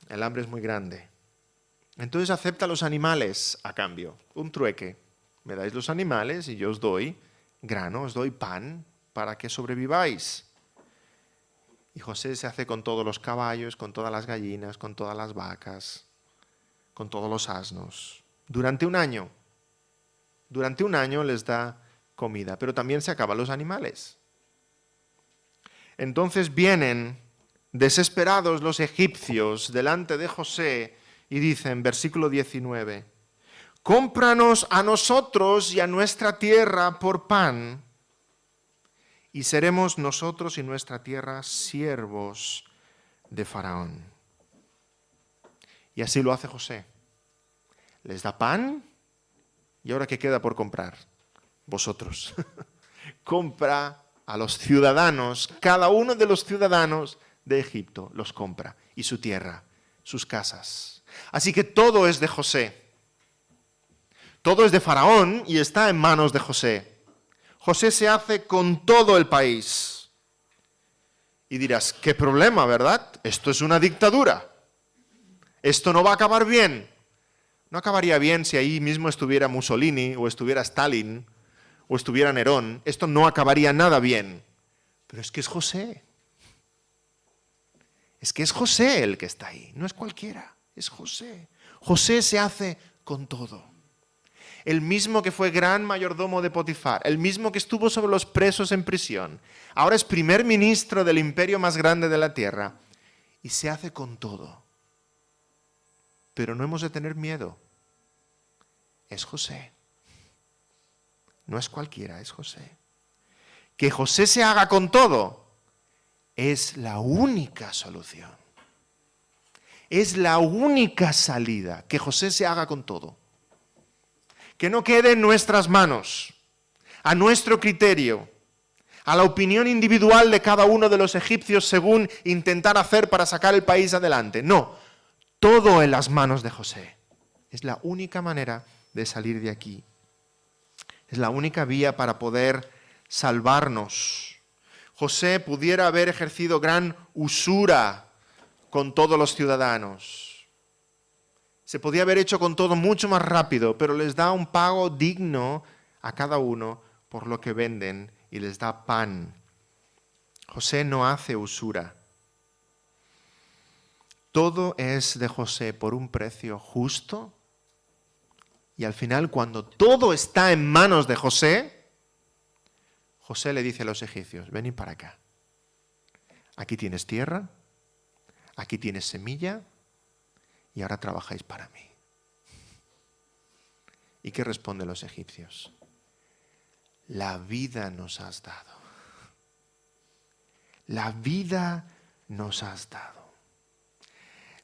El hambre es muy grande. Entonces acepta los animales a cambio, un trueque. Me dais los animales y yo os doy grano, os doy pan para que sobreviváis. Y José se hace con todos los caballos, con todas las gallinas, con todas las vacas, con todos los asnos. Durante un año les da comida, pero también se acaban los animales. Entonces vienen desesperados los egipcios delante de José y dicen, versículo 19, cómpranos a nosotros y a nuestra tierra por pan, y seremos nosotros y nuestra tierra siervos de Faraón. Y así lo hace José. Les da pan, y ahora ¿qué queda por comprar? Vosotros. Compra a los ciudadanos, cada uno de los ciudadanos de Egipto los compra, y su tierra, sus casas. Así que todo es de José. Todo es de Faraón y está en manos de José. José se hace con todo el país. Y dirás, qué problema, ¿verdad? Esto es una dictadura. Esto no va a acabar bien. No acabaría bien si ahí mismo estuviera Mussolini o estuviera Stalin o estuviera Nerón. Esto no acabaría nada bien. Pero es que es José. Es que es José el que está ahí, no es cualquiera, es José. José se hace con todo. El mismo que fue gran mayordomo de Potifar, el mismo que estuvo sobre los presos en prisión, ahora es primer ministro del imperio más grande de la tierra y se hace con todo. Pero no hemos de tener miedo. Es José. No es cualquiera, es José. Que José se haga con todo es la única solución. Es la única salida, que José se haga con todo. Que no quede en nuestras manos, a nuestro criterio, a la opinión individual de cada uno de los egipcios según intentar hacer para sacar el país adelante. No, todo en las manos de José. Es la única manera de salir de aquí. Es la única vía para poder salvarnos. José pudiera haber ejercido gran usura con todos los ciudadanos. Se podía haber hecho con todo mucho más rápido, pero les da un pago digno a cada uno por lo que venden y les da pan. José no hace usura. Todo es de José por un precio justo. Y al final, cuando todo está en manos de José, José le dice a los egipcios, venid para acá. Aquí tienes tierra, aquí tienes semilla, y ahora trabajáis para mí. ¿Y qué responden los egipcios? La vida nos has dado. La vida nos has dado.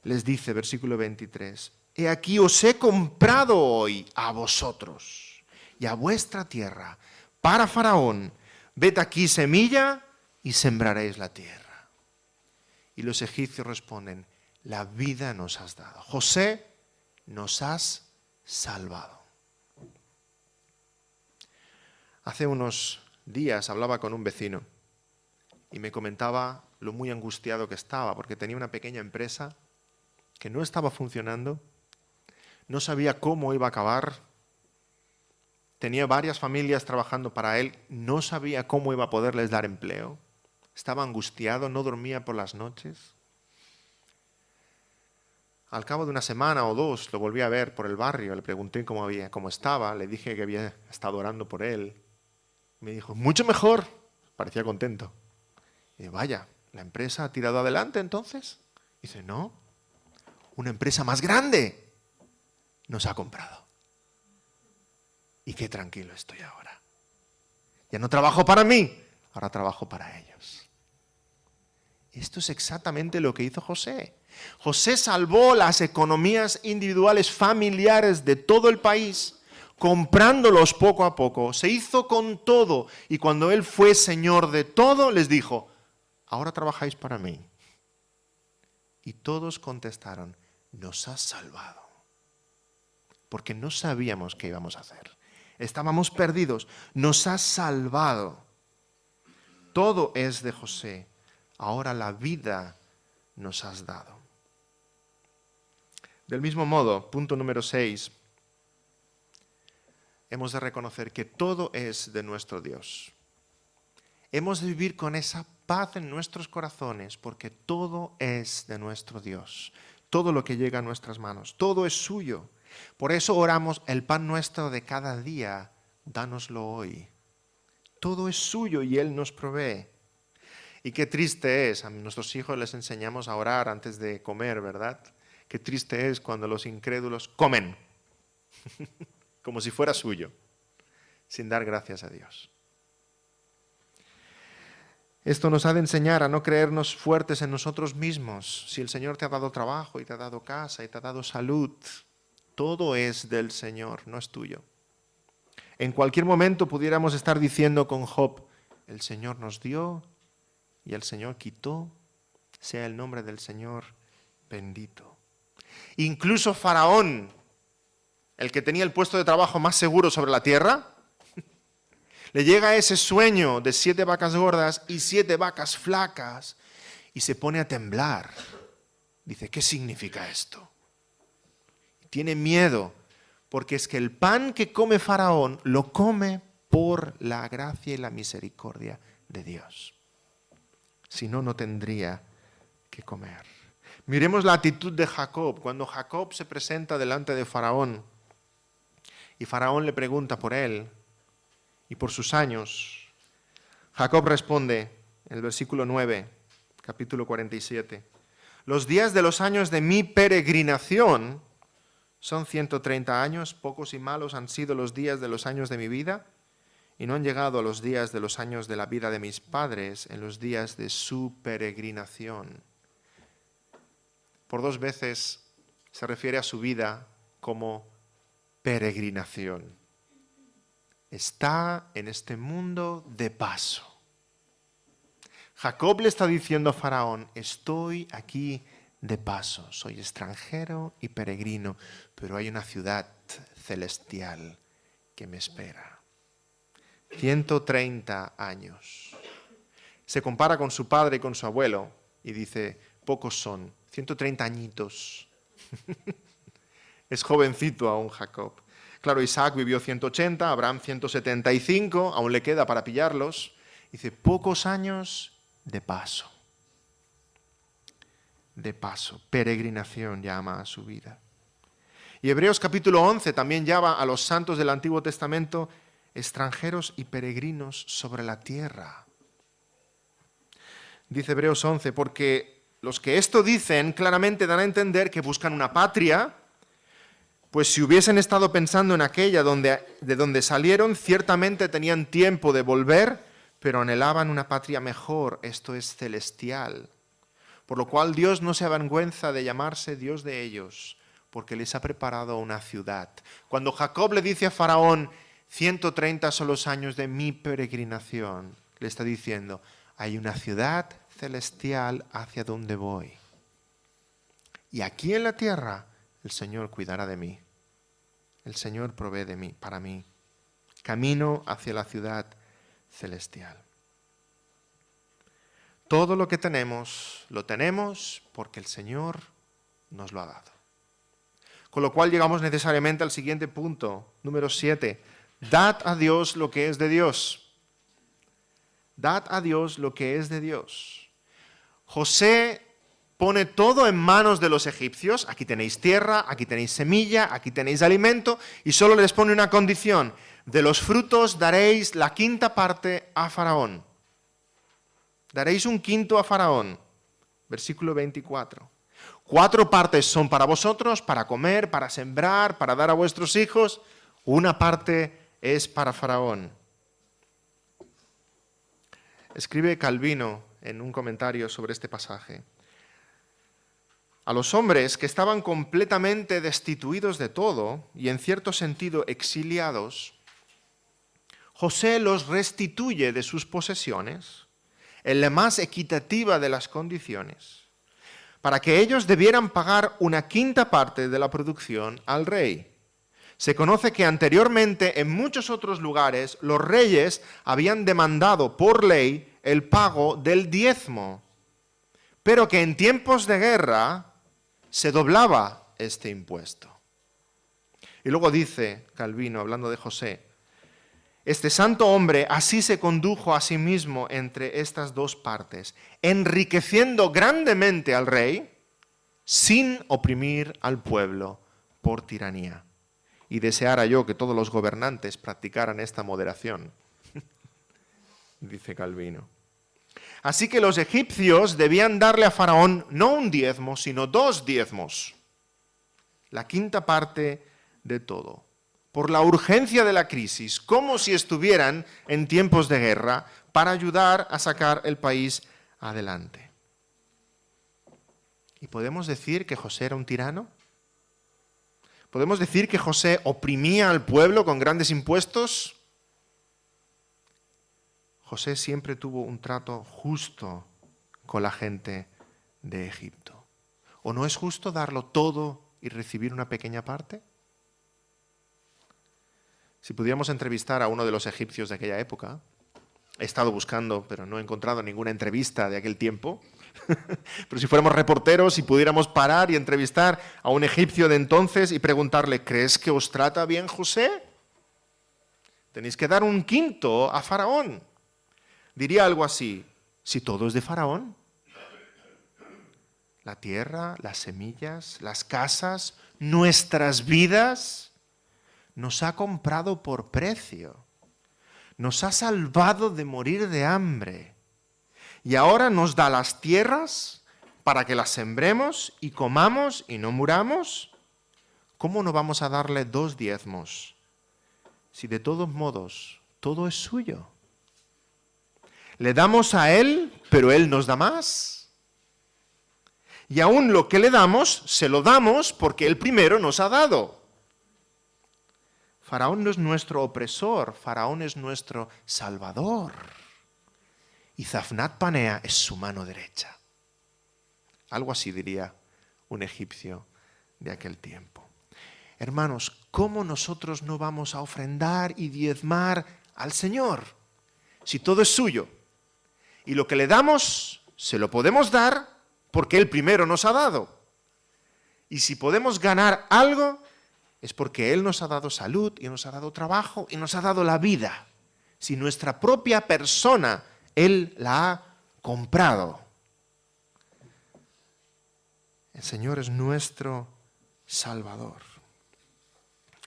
Les dice, versículo 23, he aquí os he comprado hoy a vosotros y a vuestra tierra para Faraón. Ved aquí semilla y sembraréis la tierra. Y los egipcios responden, la vida nos has dado. José, nos has salvado. Hace unos días hablaba con un vecino y me comentaba lo muy angustiado que estaba porque tenía una pequeña empresa que no estaba funcionando, no sabía cómo iba a acabar, tenía varias familias trabajando para él, no sabía cómo iba a poderles dar empleo, estaba angustiado, no dormía por las noches. Al cabo de una semana o dos lo volví a ver por el barrio, le pregunté cómo estaba, le dije que había estado orando por él. Me dijo, mucho mejor, parecía contento. Y digo, vaya, ¿la empresa ha tirado adelante entonces? Dice, no, una empresa más grande. nos ha comprado. Y qué tranquilo estoy ahora. Ya no trabajo para mí, ahora trabajo para ellos. Esto es exactamente lo que hizo José. José salvó las economías individuales familiares de todo el país, comprándolos poco a poco. Se hizo con todo y cuando él fue señor de todo, les dijo, ahora trabajáis para mí. Y todos contestaron, nos has salvado. Porque no sabíamos qué íbamos a hacer. Estábamos perdidos. Nos has salvado. Todo es de José. Ahora la vida nos has dado. Del mismo modo, punto número 6, hemos de reconocer que todo es de nuestro Dios. Hemos de vivir con esa paz en nuestros corazones porque todo es de nuestro Dios. Todo lo que llega a nuestras manos, todo es suyo. Por eso oramos, el pan nuestro de cada día, dánoslo hoy. Todo es suyo y Él nos provee. Y qué triste es, a nuestros hijos les enseñamos a orar antes de comer, ¿verdad? Qué triste es cuando los incrédulos comen, como si fuera suyo, sin dar gracias a Dios. Esto nos ha de enseñar a no creernos fuertes en nosotros mismos. Si el Señor te ha dado trabajo y te ha dado casa y te ha dado salud, todo es del Señor, no es tuyo. En cualquier momento pudiéramos estar diciendo con Job, el Señor nos dio y el Señor quitó, sea el nombre del Señor bendito. Incluso Faraón, el que tenía el puesto de trabajo más seguro sobre la tierra, le llega ese sueño de 7 vacas gordas y 7 vacas flacas y se pone a temblar. Dice, ¿qué significa esto? Tiene miedo, porque es que el pan que come Faraón lo come por la gracia y la misericordia de Dios. Si no, no tendría que comer. Miremos la actitud de Jacob. Cuando Jacob se presenta delante de Faraón y Faraón le pregunta por él y por sus años, Jacob responde en el versículo 9, capítulo 47, los días de los años de mi peregrinación son 130 años, pocos y malos han sido los días de los años de mi vida, y no han llegado a los días de los años de la vida de mis padres en los días de su peregrinación. Por 2 veces se refiere a su vida como peregrinación. Está en este mundo de paso. Jacob le está diciendo a Faraón, estoy aquí de paso, soy extranjero y peregrino, pero hay una ciudad celestial que me espera. 130 años. Se compara con su padre y con su abuelo y dice, pocos son, 130 añitos. Es jovencito aún Jacob. Claro, Isaac vivió 180, Abraham 175, aún le queda para pillarlos. Dice, pocos años de paso. De paso, peregrinación llama a su vida. Y Hebreos capítulo 11 también llama a los santos del Antiguo Testamento extranjeros y peregrinos sobre la tierra. Dice Hebreos 11, porque los que esto dicen claramente dan a entender que buscan una patria, pues si hubiesen estado pensando en aquella de donde salieron, ciertamente tenían tiempo de volver, pero anhelaban una patria mejor, esto es celestial. Por lo cual Dios no se avergüenza de llamarse Dios de ellos, porque les ha preparado una ciudad. Cuando Jacob le dice a Faraón, 130 son los años de mi peregrinación, le está diciendo, hay una ciudad celestial hacia donde voy. Y aquí en la tierra, el Señor cuidará de mí. El Señor provee de mí, para mí. Camino hacia la ciudad celestial. Todo lo que tenemos, lo tenemos porque el Señor nos lo ha dado. Con lo cual llegamos necesariamente al siguiente punto, número 7. Dad a Dios lo que es de Dios. Dad a Dios lo que es de Dios. José pone todo en manos de los egipcios. Aquí tenéis tierra, aquí tenéis semilla, aquí tenéis alimento. Y solo les pone una condición. De los frutos daréis la 5ª parte a Faraón. Daréis un 5º a Faraón. Versículo 24. 4 partes son para vosotros, para comer, para sembrar, para dar a vuestros hijos. Una parte es para Faraón. Escribe Calvino en un comentario sobre este pasaje. A los hombres que estaban completamente destituidos de todo y en cierto sentido exiliados, José los restituye de sus posesiones en la más equitativa de las condiciones, para que ellos debieran pagar una quinta parte de la producción al rey. Se conoce que anteriormente en muchos otros lugares los reyes habían demandado por ley el pago del diezmo, pero que en tiempos de guerra se doblaba este impuesto. Y luego dice Calvino, hablando de José, este santo hombre así se condujo a sí mismo entre estas 2 partes, enriqueciendo grandemente al rey sin oprimir al pueblo por tiranía. Y deseara yo que todos los gobernantes practicaran esta moderación, dice Calvino. Así que los egipcios debían darle a Faraón no un diezmo, sino 2 diezmos, la quinta parte de todo, por la urgencia de la crisis, como si estuvieran en tiempos de guerra, para ayudar a sacar el país adelante. ¿Y podemos decir que José era un tirano? ¿Podemos decir que José oprimía al pueblo con grandes impuestos? José siempre tuvo un trato justo con la gente de Egipto. ¿O no es justo darlo todo y recibir una pequeña parte? Si pudiéramos entrevistar a uno de los egipcios de aquella época, he estado buscando, pero no he encontrado ninguna entrevista de aquel tiempo, pero si fuéramos reporteros y pudiéramos parar y entrevistar a un egipcio de entonces y preguntarle, ¿crees que os trata bien José? Tenéis que dar un quinto a Faraón. Diría algo así, si todo es de Faraón, la tierra, las semillas, las casas, nuestras vidas, nos ha comprado por precio, nos ha salvado de morir de hambre y ahora nos da las tierras para que las sembremos y comamos y no muramos. ¿Cómo no vamos a darle 2 diezmos si de todos modos todo es suyo? Le damos a él, pero él nos da más. Y aún lo que le damos, se lo damos porque él primero nos ha dado. Faraón no es nuestro opresor, Faraón es nuestro salvador. Y Zafnat Panea es su mano derecha. Algo así diría un egipcio de aquel tiempo. Hermanos, ¿cómo nosotros no vamos a ofrendar y diezmar al Señor si todo es suyo? Y lo que le damos, se lo podemos dar porque Él primero nos ha dado. Y si podemos ganar algo, es porque Él nos ha dado salud y nos ha dado trabajo y nos ha dado la vida. Si nuestra propia persona, Él la ha comprado. El Señor es nuestro Salvador.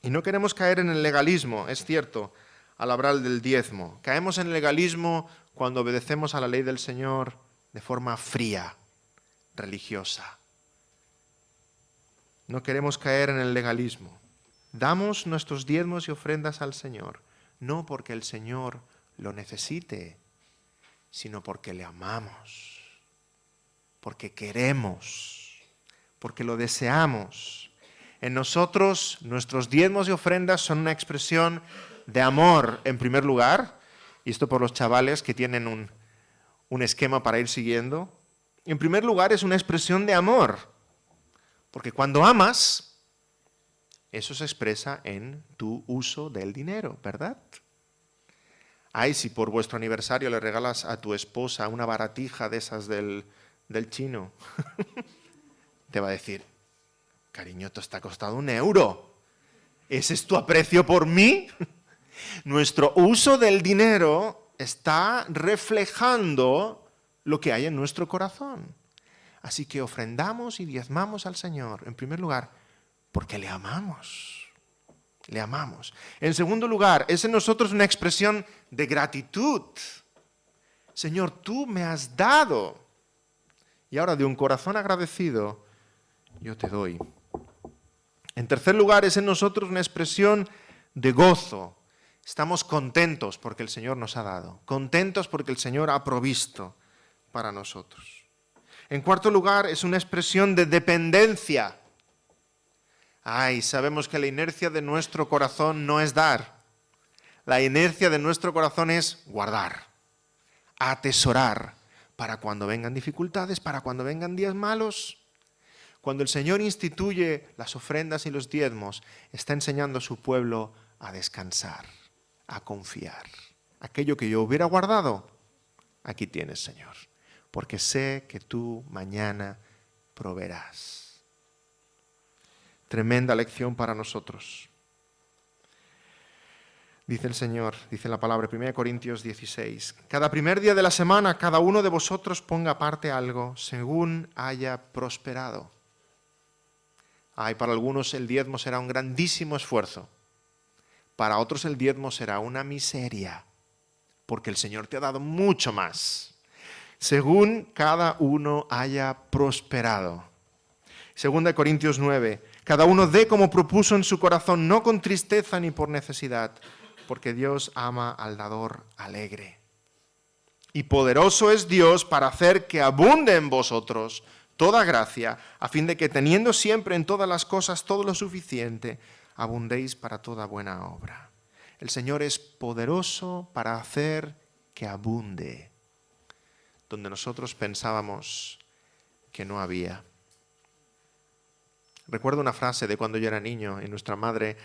Y no queremos caer en el legalismo, es cierto, al hablar del diezmo. Caemos en el legalismo cuando obedecemos a la ley del Señor de forma fría, religiosa. No queremos caer en el legalismo. Damos nuestros diezmos y ofrendas al Señor, no porque el Señor lo necesite, sino porque le amamos, porque queremos, porque lo deseamos. En nosotros, nuestros diezmos y ofrendas son una expresión de amor, en primer lugar, y esto por los chavales que tienen un esquema para ir siguiendo. En primer lugar, es una expresión de amor, porque cuando amas, eso se expresa en tu uso del dinero, ¿verdad? Ay, si por vuestro aniversario le regalas a tu esposa una baratija de esas del chino, te va a decir, cariño, esto está costado €1. ¿Ese es tu aprecio por mí? Nuestro uso del dinero está reflejando lo que hay en nuestro corazón. Así que ofrendamos y diezmamos al Señor, en primer lugar, porque le amamos. Le amamos. En segundo lugar, es en nosotros una expresión de gratitud. Señor, tú me has dado. Y ahora de un corazón agradecido, yo te doy. En tercer lugar, es en nosotros una expresión de gozo. Estamos contentos porque el Señor nos ha dado, contentos porque el Señor ha provisto para nosotros. En cuarto lugar, es una expresión de dependencia. Sabemos que la inercia de nuestro corazón no es dar. La inercia de nuestro corazón es guardar, atesorar, para cuando vengan dificultades, para cuando vengan días malos. Cuando el Señor instituye las ofrendas y los diezmos, está enseñando a su pueblo a descansar, a confiar. Aquello que yo hubiera guardado, aquí tienes, Señor, porque sé que tú mañana proveerás. Tremenda lección para nosotros. Dice el Señor, dice la palabra, 1 Corintios 16, cada primer día de la semana, cada uno de vosotros ponga aparte algo, según haya prosperado. Para algunos el diezmo será un grandísimo esfuerzo, para otros el diezmo será una miseria, porque el Señor te ha dado mucho más, según cada uno haya prosperado. 2 Corintios 9, cada uno dé como propuso en su corazón, no con tristeza ni por necesidad, porque Dios ama al dador alegre. Y poderoso es Dios para hacer que abunde en vosotros toda gracia, a fin de que teniendo siempre en todas las cosas todo lo suficiente, abundéis para toda buena obra. El Señor es poderoso para hacer que abunde, donde nosotros pensábamos que no había. Recuerdo una frase de cuando yo era niño y nuestra madre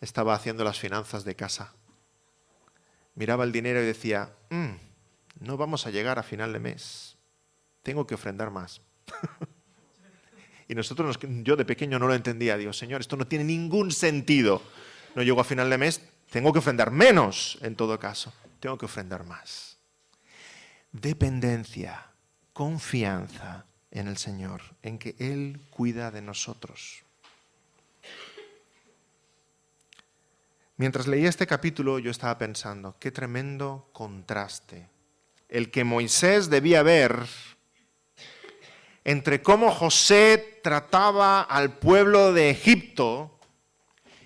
estaba haciendo las finanzas de casa. Miraba el dinero y decía, no vamos a llegar a final de mes, tengo que ofrendar más. Y yo de pequeño no lo entendía, digo, Señor, esto no tiene ningún sentido. No llego a final de mes, tengo que ofrendar menos en todo caso, tengo que ofrendar más. Dependencia, confianza en el Señor, en que Él cuida de nosotros. Mientras leía este capítulo yo estaba pensando, qué tremendo contraste el que Moisés debía ver entre cómo José trataba al pueblo de Egipto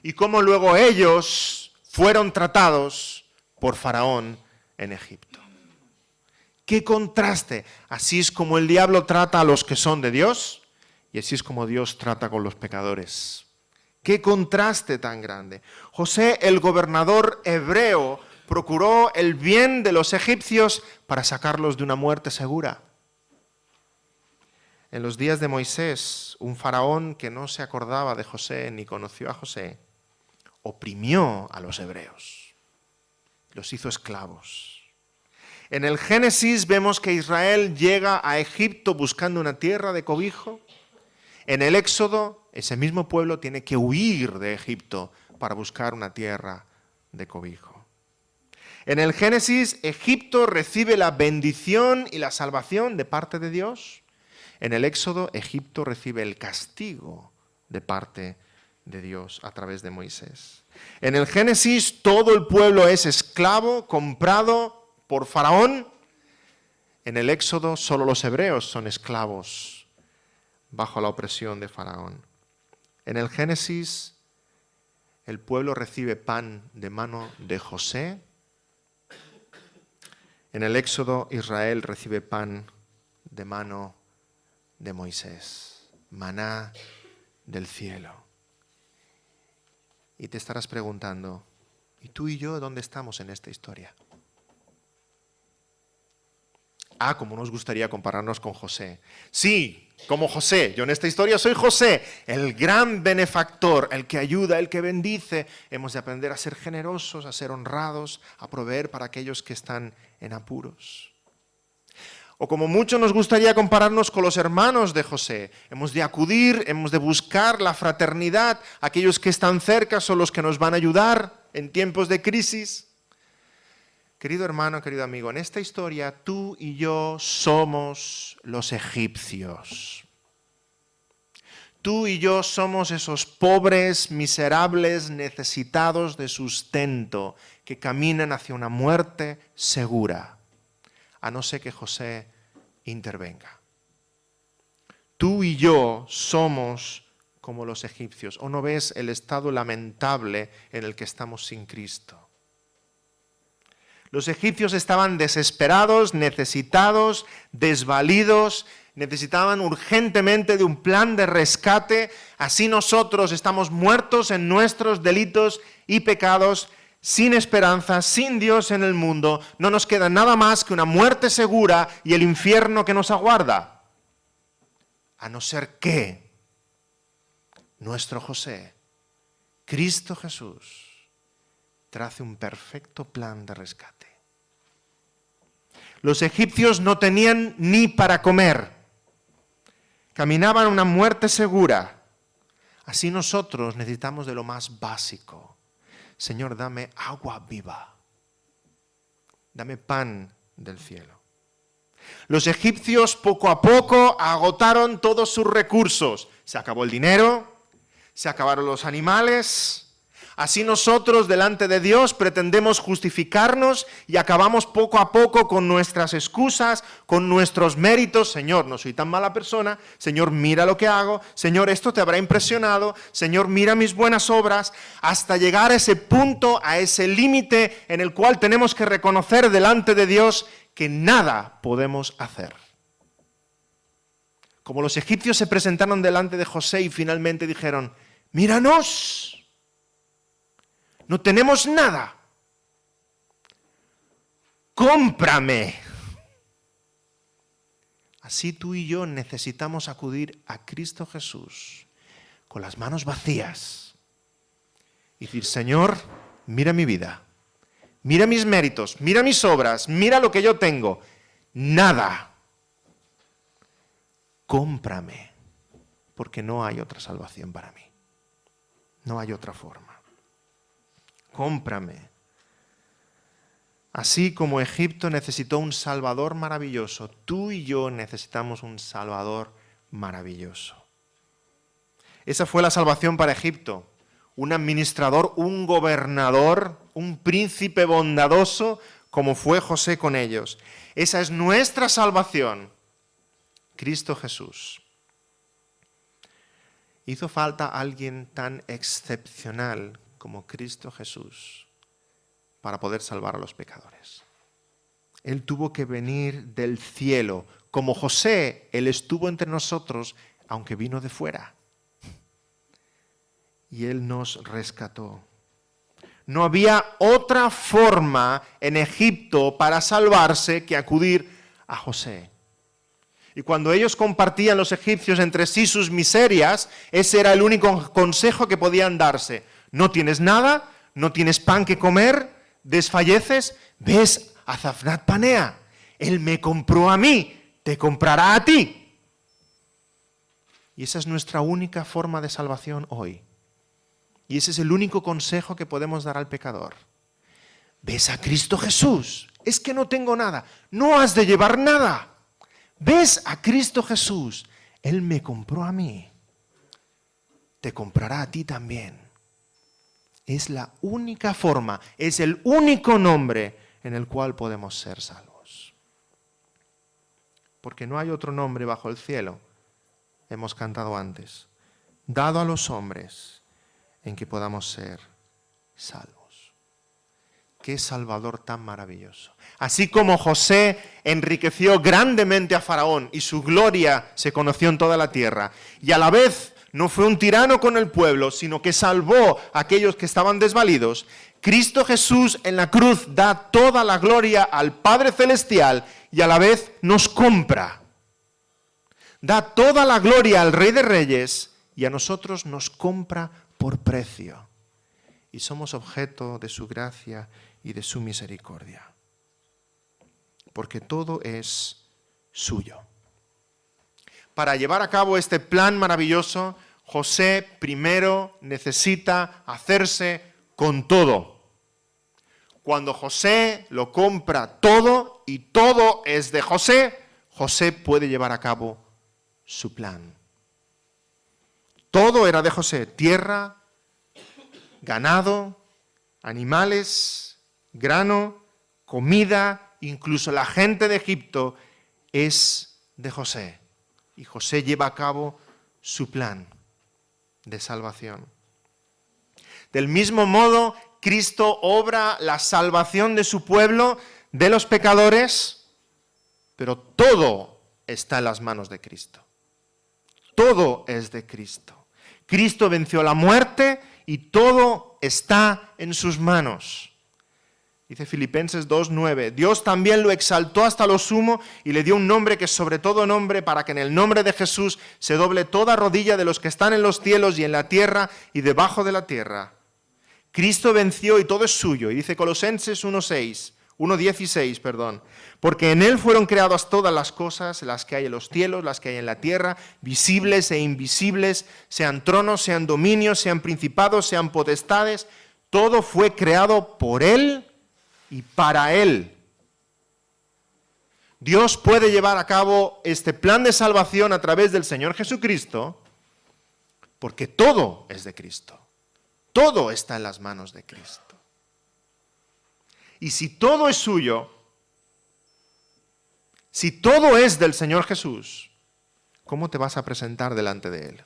y cómo luego ellos fueron tratados por Faraón en Egipto. ¡Qué contraste! Así es como el diablo trata a los que son de Dios y así es como Dios trata con los pecadores. ¡Qué contraste tan grande! José, el gobernador hebreo, procuró el bien de los egipcios para sacarlos de una muerte segura. En los días de Moisés, un faraón que no se acordaba de José ni conoció a José, oprimió a los hebreos, los hizo esclavos. En el Génesis vemos que Israel llega a Egipto buscando una tierra de cobijo. En el Éxodo, ese mismo pueblo tiene que huir de Egipto para buscar una tierra de cobijo. En el Génesis, Egipto recibe la bendición y la salvación de parte de Dios. En el Éxodo, Egipto recibe el castigo de parte de Dios a través de Moisés. En el Génesis, todo el pueblo es esclavo, comprado por Faraón. En el Éxodo, solo los hebreos son esclavos bajo la opresión de Faraón. En el Génesis, el pueblo recibe pan de mano de José. En el Éxodo, Israel recibe pan de mano de Moisés, maná del cielo. Y te estarás preguntando, ¿y tú y yo dónde estamos en esta historia? Como nos gustaría compararnos con José. Sí, como José. Yo en esta historia soy José, el gran benefactor, el que ayuda, el que bendice. Hemos de aprender a ser generosos, a ser honrados, a proveer para aquellos que están en apuros. O como mucho nos gustaría compararnos con los hermanos de José. Hemos de acudir, hemos de buscar la fraternidad. Aquellos que están cerca son los que nos van a ayudar en tiempos de crisis. Querido hermano, querido amigo, en esta historia tú y yo somos los egipcios. Tú y yo somos esos pobres, miserables, necesitados de sustento que caminan hacia una muerte segura, a no ser que José intervenga. tú y yo somos como los egipcios. ¿O no ves el estado lamentable en el que estamos sin Cristo? Los egipcios estaban desesperados, necesitados, desvalidos, necesitaban urgentemente de un plan de rescate. Así nosotros estamos muertos en nuestros delitos y pecados, sin esperanza, sin Dios en el mundo. No nos queda nada más que una muerte segura y el infierno que nos aguarda. A no ser que nuestro José, Cristo Jesús, trace un perfecto plan de rescate. Los egipcios no tenían ni para comer. Caminaban una muerte segura. Así nosotros necesitamos de lo más básico. Señor, dame agua viva. Dame pan del cielo. Los egipcios poco a poco agotaron todos sus recursos. Se acabó el dinero, se acabaron los animales. Así nosotros delante de Dios pretendemos justificarnos y acabamos poco a poco con nuestras excusas, con nuestros méritos. Señor, no soy tan mala persona. Señor, mira lo que hago. Señor, esto te habrá impresionado. Señor, mira mis buenas obras. Hasta llegar a ese punto, a ese límite en el cual tenemos que reconocer delante de Dios que nada podemos hacer. Como los egipcios se presentaron delante de José y finalmente dijeron, míranos. No tenemos nada. Cómprame. Así tú y yo necesitamos acudir a Cristo Jesús con las manos vacías y decir, Señor, mira mi vida, mira mis méritos, mira mis obras, mira lo que yo tengo. Nada. Cómprame, porque no hay otra salvación para mí. No hay otra forma. Cómprame. Así como Egipto necesitó un Salvador maravilloso, tú y yo necesitamos un Salvador maravilloso. Esa fue la salvación para Egipto. Un administrador, un gobernador, un príncipe bondadoso, como fue José con ellos. Esa es nuestra salvación. Cristo Jesús. Hizo falta alguien tan excepcional como Cristo Jesús para poder salvar a los pecadores. Él tuvo que venir del cielo. Como José, Él estuvo entre nosotros, aunque vino de fuera. Y Él nos rescató. No había otra forma en Egipto para salvarse que acudir a José. Y cuando ellos compartían los egipcios entre sí sus miserias, ese era el único consejo que podían darse. No tienes nada, no tienes pan que comer, desfalleces, ves a Zafnat Panea. Él me compró a mí, te comprará a ti. Y esa es nuestra única forma de salvación hoy. Y ese es el único consejo que podemos dar al pecador. Ves a Cristo Jesús. Es que no tengo nada. No has de llevar nada. Ves a Cristo Jesús. Él me compró a mí. Te comprará a ti también. Es la única forma, es el único nombre en el cual podemos ser salvos. Porque no hay otro nombre bajo el cielo, hemos cantado antes, dado a los hombres en que podamos ser salvos. Qué Salvador tan maravilloso. Así como José enriqueció grandemente a Faraón y su gloria se conoció en toda la tierra, y a la vez no fue un tirano con el pueblo, sino que salvó a aquellos que estaban desvalidos. Cristo Jesús en la cruz da toda la gloria al Padre Celestial y a la vez nos compra. Da toda la gloria al Rey de Reyes y a nosotros nos compra por precio. Y somos objeto de su gracia y de su misericordia. Porque todo es suyo. Para llevar a cabo este plan maravilloso, José primero necesita hacerse con todo. Cuando José lo compra todo y todo es de José, José puede llevar a cabo su plan. Todo era de José, tierra, ganado, animales, grano, comida, incluso la gente de Egipto es de José. Y José lleva a cabo su plan de salvación. Del mismo modo, Cristo obra la salvación de su pueblo, de los pecadores, pero todo está en las manos de Cristo. Todo es de Cristo. Cristo venció la muerte y todo está en sus manos. Dice Filipenses 2:9, Dios también lo exaltó hasta lo sumo y le dio un nombre que es sobre todo nombre, para que en el nombre de Jesús se doble toda rodilla de los que están en los cielos y en la tierra y debajo de la tierra. Cristo venció y todo es suyo. Y dice Colosenses 1:16, porque en Él fueron creadas todas las cosas, las que hay en los cielos, las que hay en la tierra, visibles e invisibles, sean tronos, sean dominios, sean principados, sean potestades, todo fue creado por Él y para Él. Dios puede llevar a cabo este plan de salvación a través del Señor Jesucristo, porque todo es de Cristo. Todo está en las manos de Cristo. Y si todo es suyo, si todo es del Señor Jesús, ¿cómo te vas a presentar delante de Él?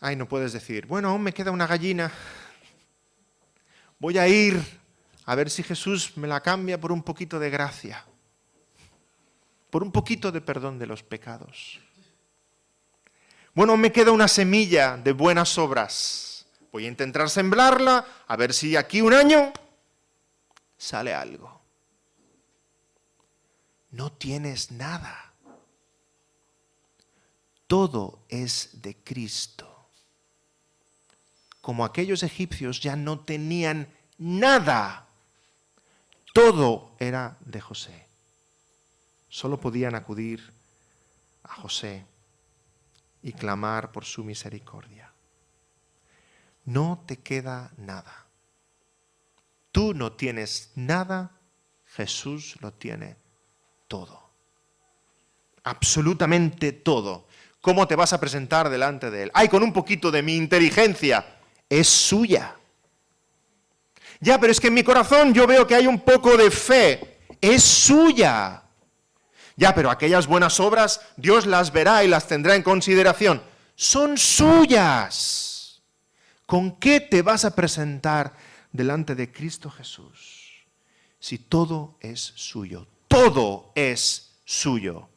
Ay, no puedes decir, bueno, aún me queda una gallina. Voy a ir a ver si Jesús me la cambia por un poquito de gracia, por un poquito de perdón de los pecados. Bueno, me queda una semilla de buenas obras. Voy a intentar sembrarla, a ver si aquí un año sale algo. No tienes nada. Todo es de Cristo. Como aquellos egipcios ya no tenían nada. Todo era de José. Solo podían acudir a José y clamar por su misericordia. No te queda nada. Tú no tienes nada, Jesús lo tiene todo. Absolutamente todo. ¿Cómo te vas a presentar delante de Él? Ay, con un poquito de mi inteligencia. Es suya. Ya, pero es que en mi corazón yo veo que hay un poco de fe. Es suya. Ya, pero aquellas buenas obras Dios las verá y las tendrá en consideración. Son suyas. ¿Con qué te vas a presentar delante de Cristo Jesús? Si todo es suyo. Todo es suyo.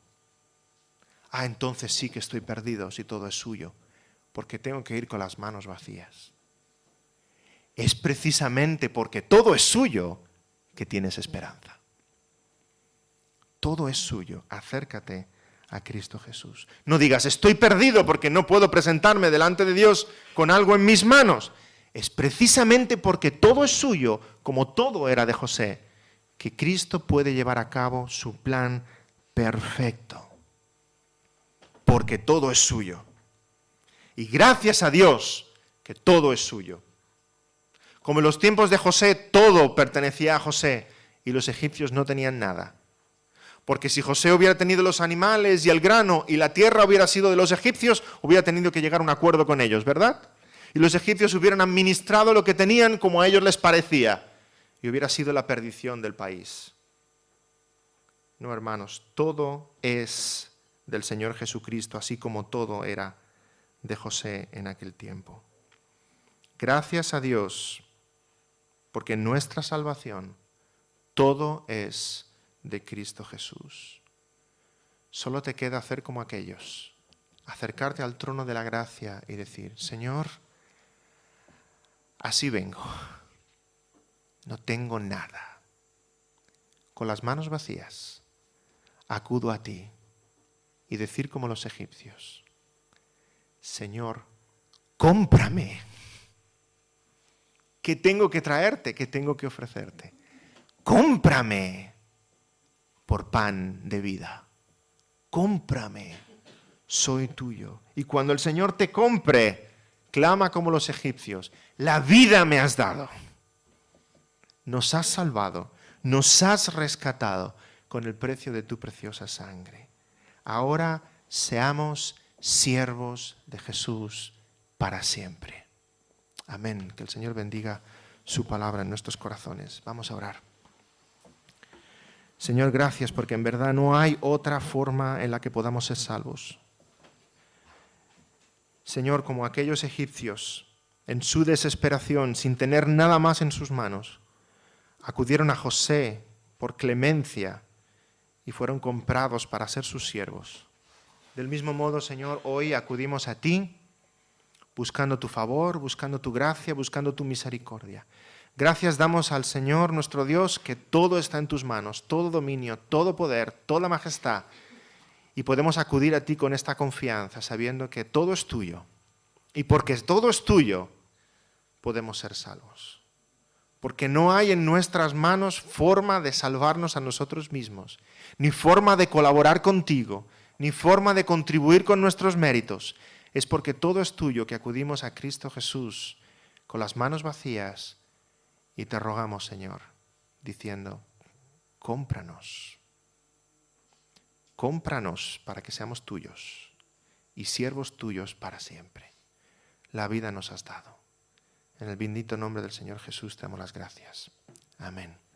Ah, entonces sí que estoy perdido si todo es suyo, porque tengo que ir con las manos vacías. Es precisamente porque todo es suyo que tienes esperanza. Todo es suyo. Acércate a Cristo Jesús. No digas, estoy perdido porque no puedo presentarme delante de Dios con algo en mis manos. Es precisamente porque todo es suyo, como todo era de José, que Cristo puede llevar a cabo su plan perfecto. Porque todo es suyo. Y gracias a Dios que todo es suyo. Como en los tiempos de José, todo pertenecía a José y los egipcios no tenían nada. Porque si José hubiera tenido los animales y el grano y la tierra hubiera sido de los egipcios, hubiera tenido que llegar a un acuerdo con ellos, ¿verdad? Y los egipcios hubieran administrado lo que tenían como a ellos les parecía y hubiera sido la perdición del país. No, hermanos, todo es del Señor Jesucristo, así como todo era de José en aquel tiempo. Gracias a Dios, porque en nuestra salvación todo es de Cristo Jesús. Solo te queda hacer como aquellos, acercarte al trono de la gracia y decir, Señor, así vengo, no tengo nada. Con las manos vacías, acudo a ti y decir como los egipcios, Señor, cómprame. ¿Qué tengo que traerte? ¿Qué tengo que ofrecerte? Cómprame por pan de vida. Cómprame, soy tuyo. Y cuando el Señor te compre, clama como los egipcios, la vida me has dado. Nos has salvado, nos has rescatado con el precio de tu preciosa sangre. Ahora seamos siervos de Jesús para siempre. Amén. Que el Señor bendiga su palabra en nuestros corazones. Vamos a orar. Señor, gracias porque en verdad no hay otra forma en la que podamos ser salvos. Señor, como aquellos egipcios, en su desesperación, sin tener nada más en sus manos, acudieron a José por clemencia y fueron comprados para ser sus siervos. Del mismo modo, Señor, hoy acudimos a ti, buscando tu favor, buscando tu gracia, buscando tu misericordia. Gracias damos al Señor nuestro Dios, que todo está en tus manos, todo dominio, todo poder, toda majestad. Y podemos acudir a ti con esta confianza, sabiendo que todo es tuyo. Y porque todo es tuyo, podemos ser salvos. Porque no hay en nuestras manos forma de salvarnos a nosotros mismos, ni forma de colaborar contigo, ni forma de contribuir con nuestros méritos. Es porque todo es tuyo que acudimos a Cristo Jesús con las manos vacías y te rogamos, Señor, diciendo, cómpranos. Cómpranos para que seamos tuyos y siervos tuyos para siempre. La vida nos has dado. En el bendito nombre del Señor Jesús te damos las gracias. Amén.